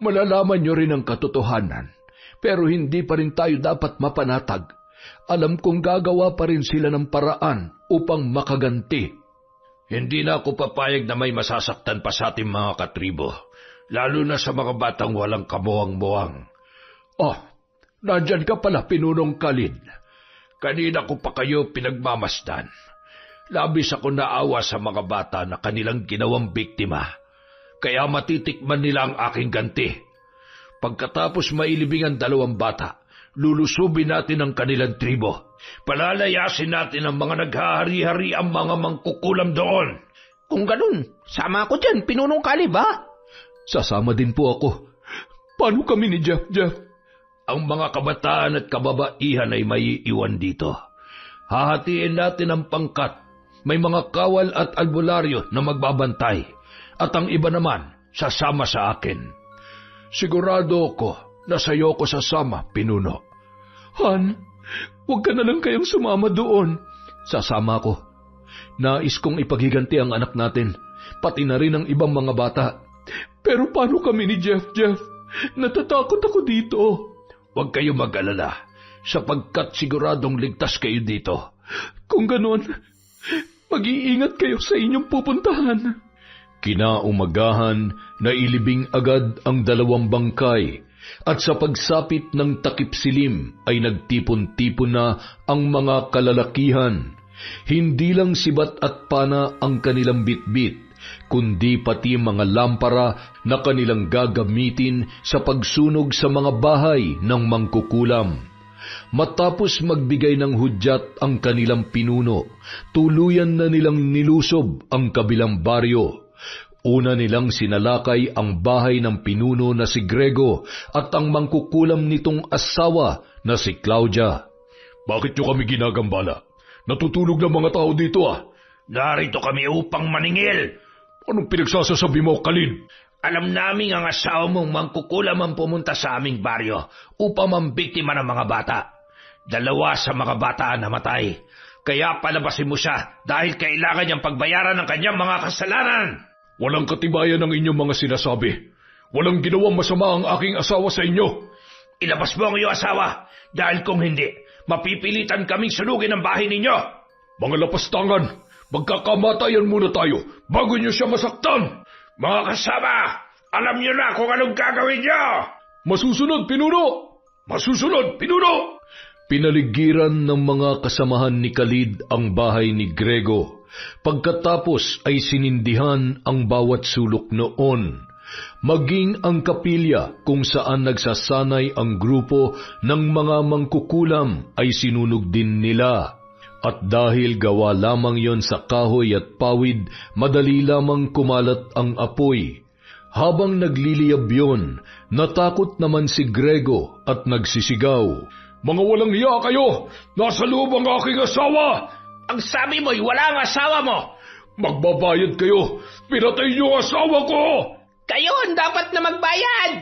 Malalaman niyo rin ang katotohanan, pero hindi pa rin tayo dapat mapanatag. Alam kong gagawa pa rin sila ng paraan upang makaganti. Hindi na ako papayag na may masasaktan pa sa ating mga katribo, lalo na sa mga batang walang kamuwang-muwang. Oh, nandyan ka pala, Pinunong Khalid. Kanina ko pa kayo pinagmamasdan. Labis ako naawa sa mga bata na kanilang ginawang biktima, kaya matitikman nila ang aking ganti. Pagkatapos mailibing ang 2 bata, lulusubin natin ang kanilang tribo. Palalayasin natin ang mga naghahari-hari ang mga mangkukulam doon. Kung ganun, sama ako dyan, Pinunong Kalib, ha? Sasama din po ako. Paano kami ni Jeff? Ang mga kabataan at kababaihan ay maiiwan dito. Hahatiin natin ang pangkat. May mga kawal at albularyo na magbabantay. At ang iba naman, sasama sa akin. Sigurado ako na sa'yo ko sasama, Pinuno. Han, huwag ka na lang kayong sumama doon. Sasama ako. Nais kong ipaghiganti ang anak natin, pati na rin ang ibang mga bata. Pero paano kami ni Jeff? Natatakot ako dito. Huwag kayo mag-alala, sapagkat siguradong ligtas kayo dito. Kung ganon, mag-iingat kayo sa inyong pupuntahan. Kinaumagahan, nailibing agad ang 2 bangkay, at sa pagsapit ng takip silim ay nagtipon-tipon na ang mga kalalakihan. Hindi lang sibat at pana ang kanilang bitbit, kundi pati mga lampara na kanilang gagamitin sa pagsunog sa mga bahay ng mangkukulam. Matapos magbigay ng hudyat ang kanilang pinuno, tuluyan na nilang nilusob ang kabilang baryo. Una nilang sinalakay ang bahay ng pinuno na si Grego at ang mangkukulam nitong asawa na si Claudia. Bakit nyo kami ginagambala? Natutulog ng mga tao dito Narito kami upang maningil. Anong pinagsasasabi mo, Kalib? Alam namin ang asawa mong mangkukulam ang pumunta sa aming baryo upang mambiktima ng mga bata. 2 sa mga bata namatay. Kaya palabasin mo siya dahil kailangan niyang pagbayaran ng kanyang mga kasalanan. Walang katibayan ang inyong mga sinasabi. Walang ginawang masama ang aking asawa sa inyo. Ilabas mo ang iyong asawa dahil kung hindi, mapipilitan kaming sunugin ang bahay ninyo. Mga lapastangan, magkakamatayan muna tayo bago niyo siya masaktan. Mga kasama, alam niyo na kung anong gagawin niyo. Masusunod, Pinuno! Masusunod, Pinuno! Pinaligiran ng mga kasamahan ni Khalid ang bahay ni Grego. Pagkatapos ay sinindihan ang bawat sulok noon. Maging ang kapilya kung saan nagsasanay ang grupo ng mga mangkukulam ay sinunog din nila. At dahil gawa lamang yon sa kahoy at pawid, madali lamang kumalat ang apoy. Habang nagliliyab yon, natakot naman si Grego at nagsisigaw, "Mga walang hiya kayo! Nasa loob ang aking asawa! Ang sabi mo'y wala ang asawa mo! Magbabayad kayo! Pinatay niyo ang asawa ko!" Kayo ang dapat na magbayad!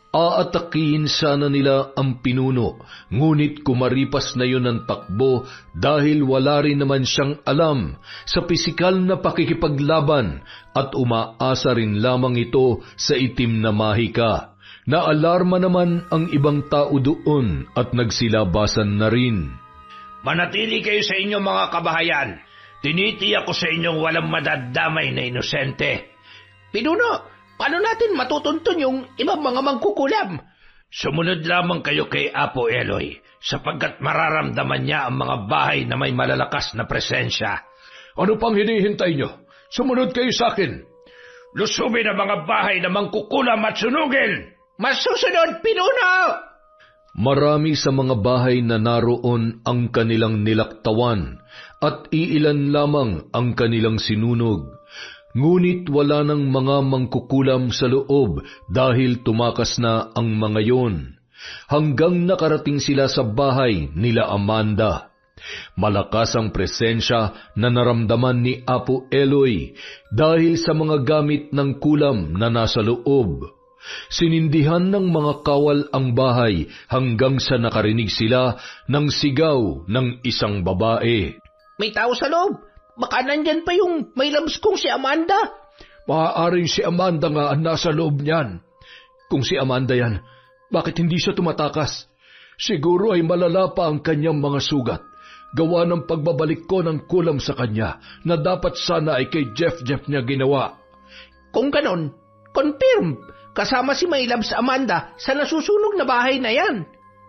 Aatakihin sana nila ang pinuno, ngunit kumaripas na yun ang takbo dahil wala rin naman siyang alam sa pisikal na pakikipaglaban at umaasa rin lamang ito sa itim na mahika. Naalarma naman ang ibang tao doon at nagsilabasan na rin. Manatili kayo sa inyong mga kabahayan. Tinitiyak ko sa inyong walang madadamay na inosente. Pinuno, paano natin matutuntun yung ibang mga mangkukulam? Sumunod lamang kayo kay Apo Eloy, sapagkat mararamdaman niya ang mga bahay na may malalakas na presensya. Ano pang hinihintay niyo? Sumunod kayo sa akin. Lusubin ang mga bahay na mangkukulam at sunugin! Masusunod, Pinuno! Marami sa mga bahay na naroon ang kanilang nilaktawan at iilan lamang ang kanilang sinunog. Ngunit wala ng mga mangkukulam sa loob dahil tumakas na ang mga yon. Hanggang nakarating sila sa bahay nila Amanda. Malakas ang presensya na naramdaman ni Apo Eloy dahil sa mga gamit ng kulam na nasa loob. Sinindihan ng mga kawal ang bahay hanggang sa nakarinig sila ng sigaw ng isang babae. May tao sa loob. Baka nandyan pa yung may labs kong si Amanda. Maaaring si Amanda nga ang nasa loob niyan. Kung si Amanda yan, bakit hindi siya tumatakas? Siguro ay malala pa ang kanyang mga sugat. Gawa ng pagbabalik ko ng kulam sa kanya na dapat sana ay kay Jeff niya ginawa. Kung ganon, confirm. Kasama si may labs Amanda sa nasusunog na bahay na yan.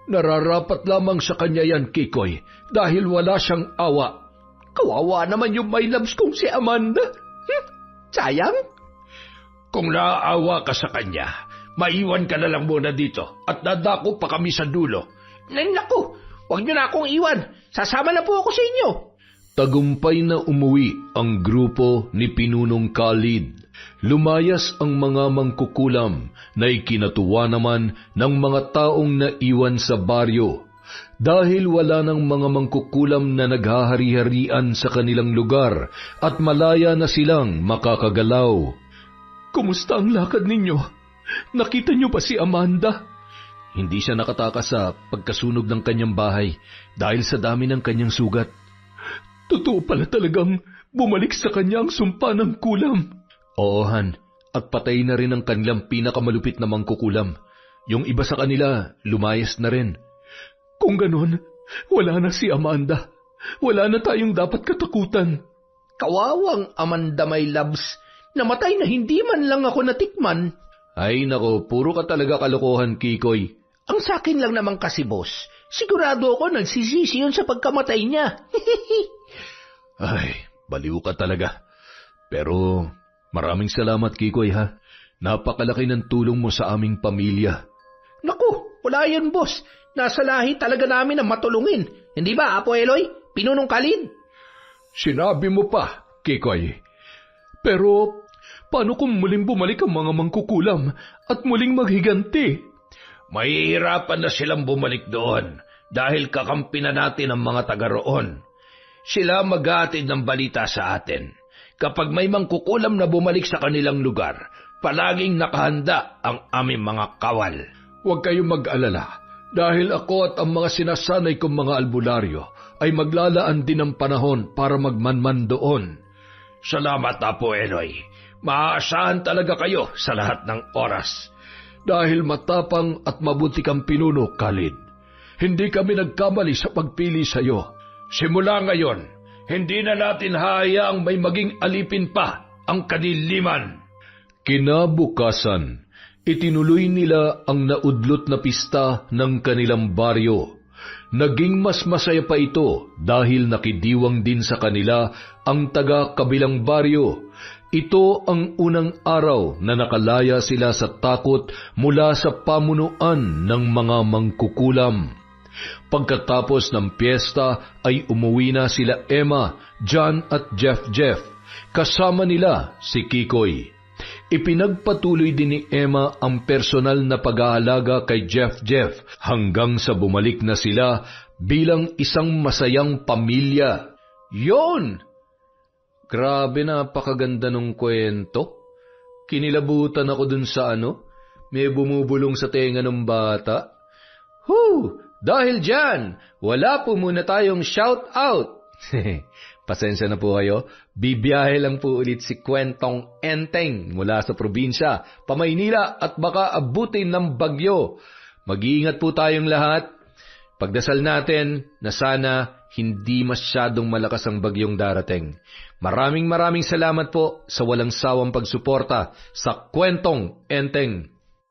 Nararapat lamang sa kanya yan, Kikoy, dahil wala siyang awa. Kawawa naman yung may labs kong si Amanda. Sayang. Kung naaawa ka sa kanya, Maiwan ka na lang muna dito at dadako pa kami sa dulo. Naku, huwag niyo na akong iwan. Sasama na po ako sa inyo. Tagumpay na umuwi ang grupo ni Pinunong Khalid. Lumayas ang mga mangkukulam na ikinatuwa naman ng mga taong naiwan sa baryo dahil wala ng mga mangkukulam na naghahari-harian sa kanilang lugar at malaya na silang makakagalaw. Kumusta ang lakad ninyo? Nakita niyo ba si Amanda? Hindi siya nakatakas sa pagkasunog ng kanyang bahay dahil sa dami ng kanyang sugat. Totoo pala talagang bumalik sa kanya ang sumpa ng kulam. Oo, Han, at patay na rin ang kanilang pinakamalupit na mangkukulam. Yung iba sa kanila, lumayas na rin. Kung ganon, wala na si Amanda. Wala na tayong dapat katakutan. Kawawang Amanda, my loves. Namatay na hindi man lang ako natikman. Ay nako, puro ka talaga kalokohan, Kikoy. Ang sakin lang naman kasi, boss. Sigurado ako nagsisisi yun sa pagkamatay niya. Ay, baliw ka talaga. Pero maraming salamat, Kikoy, ha. Napakalaki ng tulong mo sa aming pamilya. Naku, wala yan, boss. Nasa lahi talaga namin na matulungin. Hindi ba, Apo Eloy? Pinunong Khalid? Sinabi mo pa, Kikoy. Pero paano kung muling bumalik ang mga mangkukulam at muling maghiganti? Mahihirapan na silang bumalik doon dahil kakampi na natin ang mga taga roon. Sila mag-aatid ng balita sa atin. Kapag may mangkukulam na bumalik sa kanilang lugar, palaging nakahanda ang aming mga kawal. Huwag kayong mag-alala dahil ako at ang mga sinasanay kong mga albularyo ay maglalaan din ng panahon para magmanman doon. Salamat, Apo Eloy. Maaasahan talaga kayo sa lahat ng oras. Dahil matapang at mabuti kang pinuno, Khalid. Hindi kami nagkamali sa pagpili sa iyo. Simula ngayon, hindi na natin hahayaang may maging alipin pa ang kadiliman. Kinabukasan, itinuloy nila ang naudlot na pista ng kanilang baryo. Naging mas masaya pa ito dahil nakidiwang din sa kanila ang taga-kabilang baryo. Ito ang unang araw na nakalaya sila sa takot mula sa pamunuan ng mga mangkukulam. Pagkatapos ng piyesta ay umuwi na sila Emma, John at Jeff. Kasama nila si Kikoy. Ipinagpatuloy din ni Emma ang personal na pag-aalaga kay Jeff hanggang sa bumalik na sila bilang isang masayang pamilya. Yon! Grabe, napakaganda ng kwento. Kinilabutan ako dun sa may bumubulong sa tenga ng bata. Dahil dyan, wala po muna tayong shout out. Pasensya na po kayo, bibiyahe lang po ulit si Kwentong Enteng mula sa probinsya, pa Maynila at baka abutin ng bagyo. Mag-iingat po tayong lahat. Pagdasal natin na sana hindi masyadong malakas ang bagyong darating. Maraming salamat po sa walang sawang pagsuporta sa Kwentong Enteng.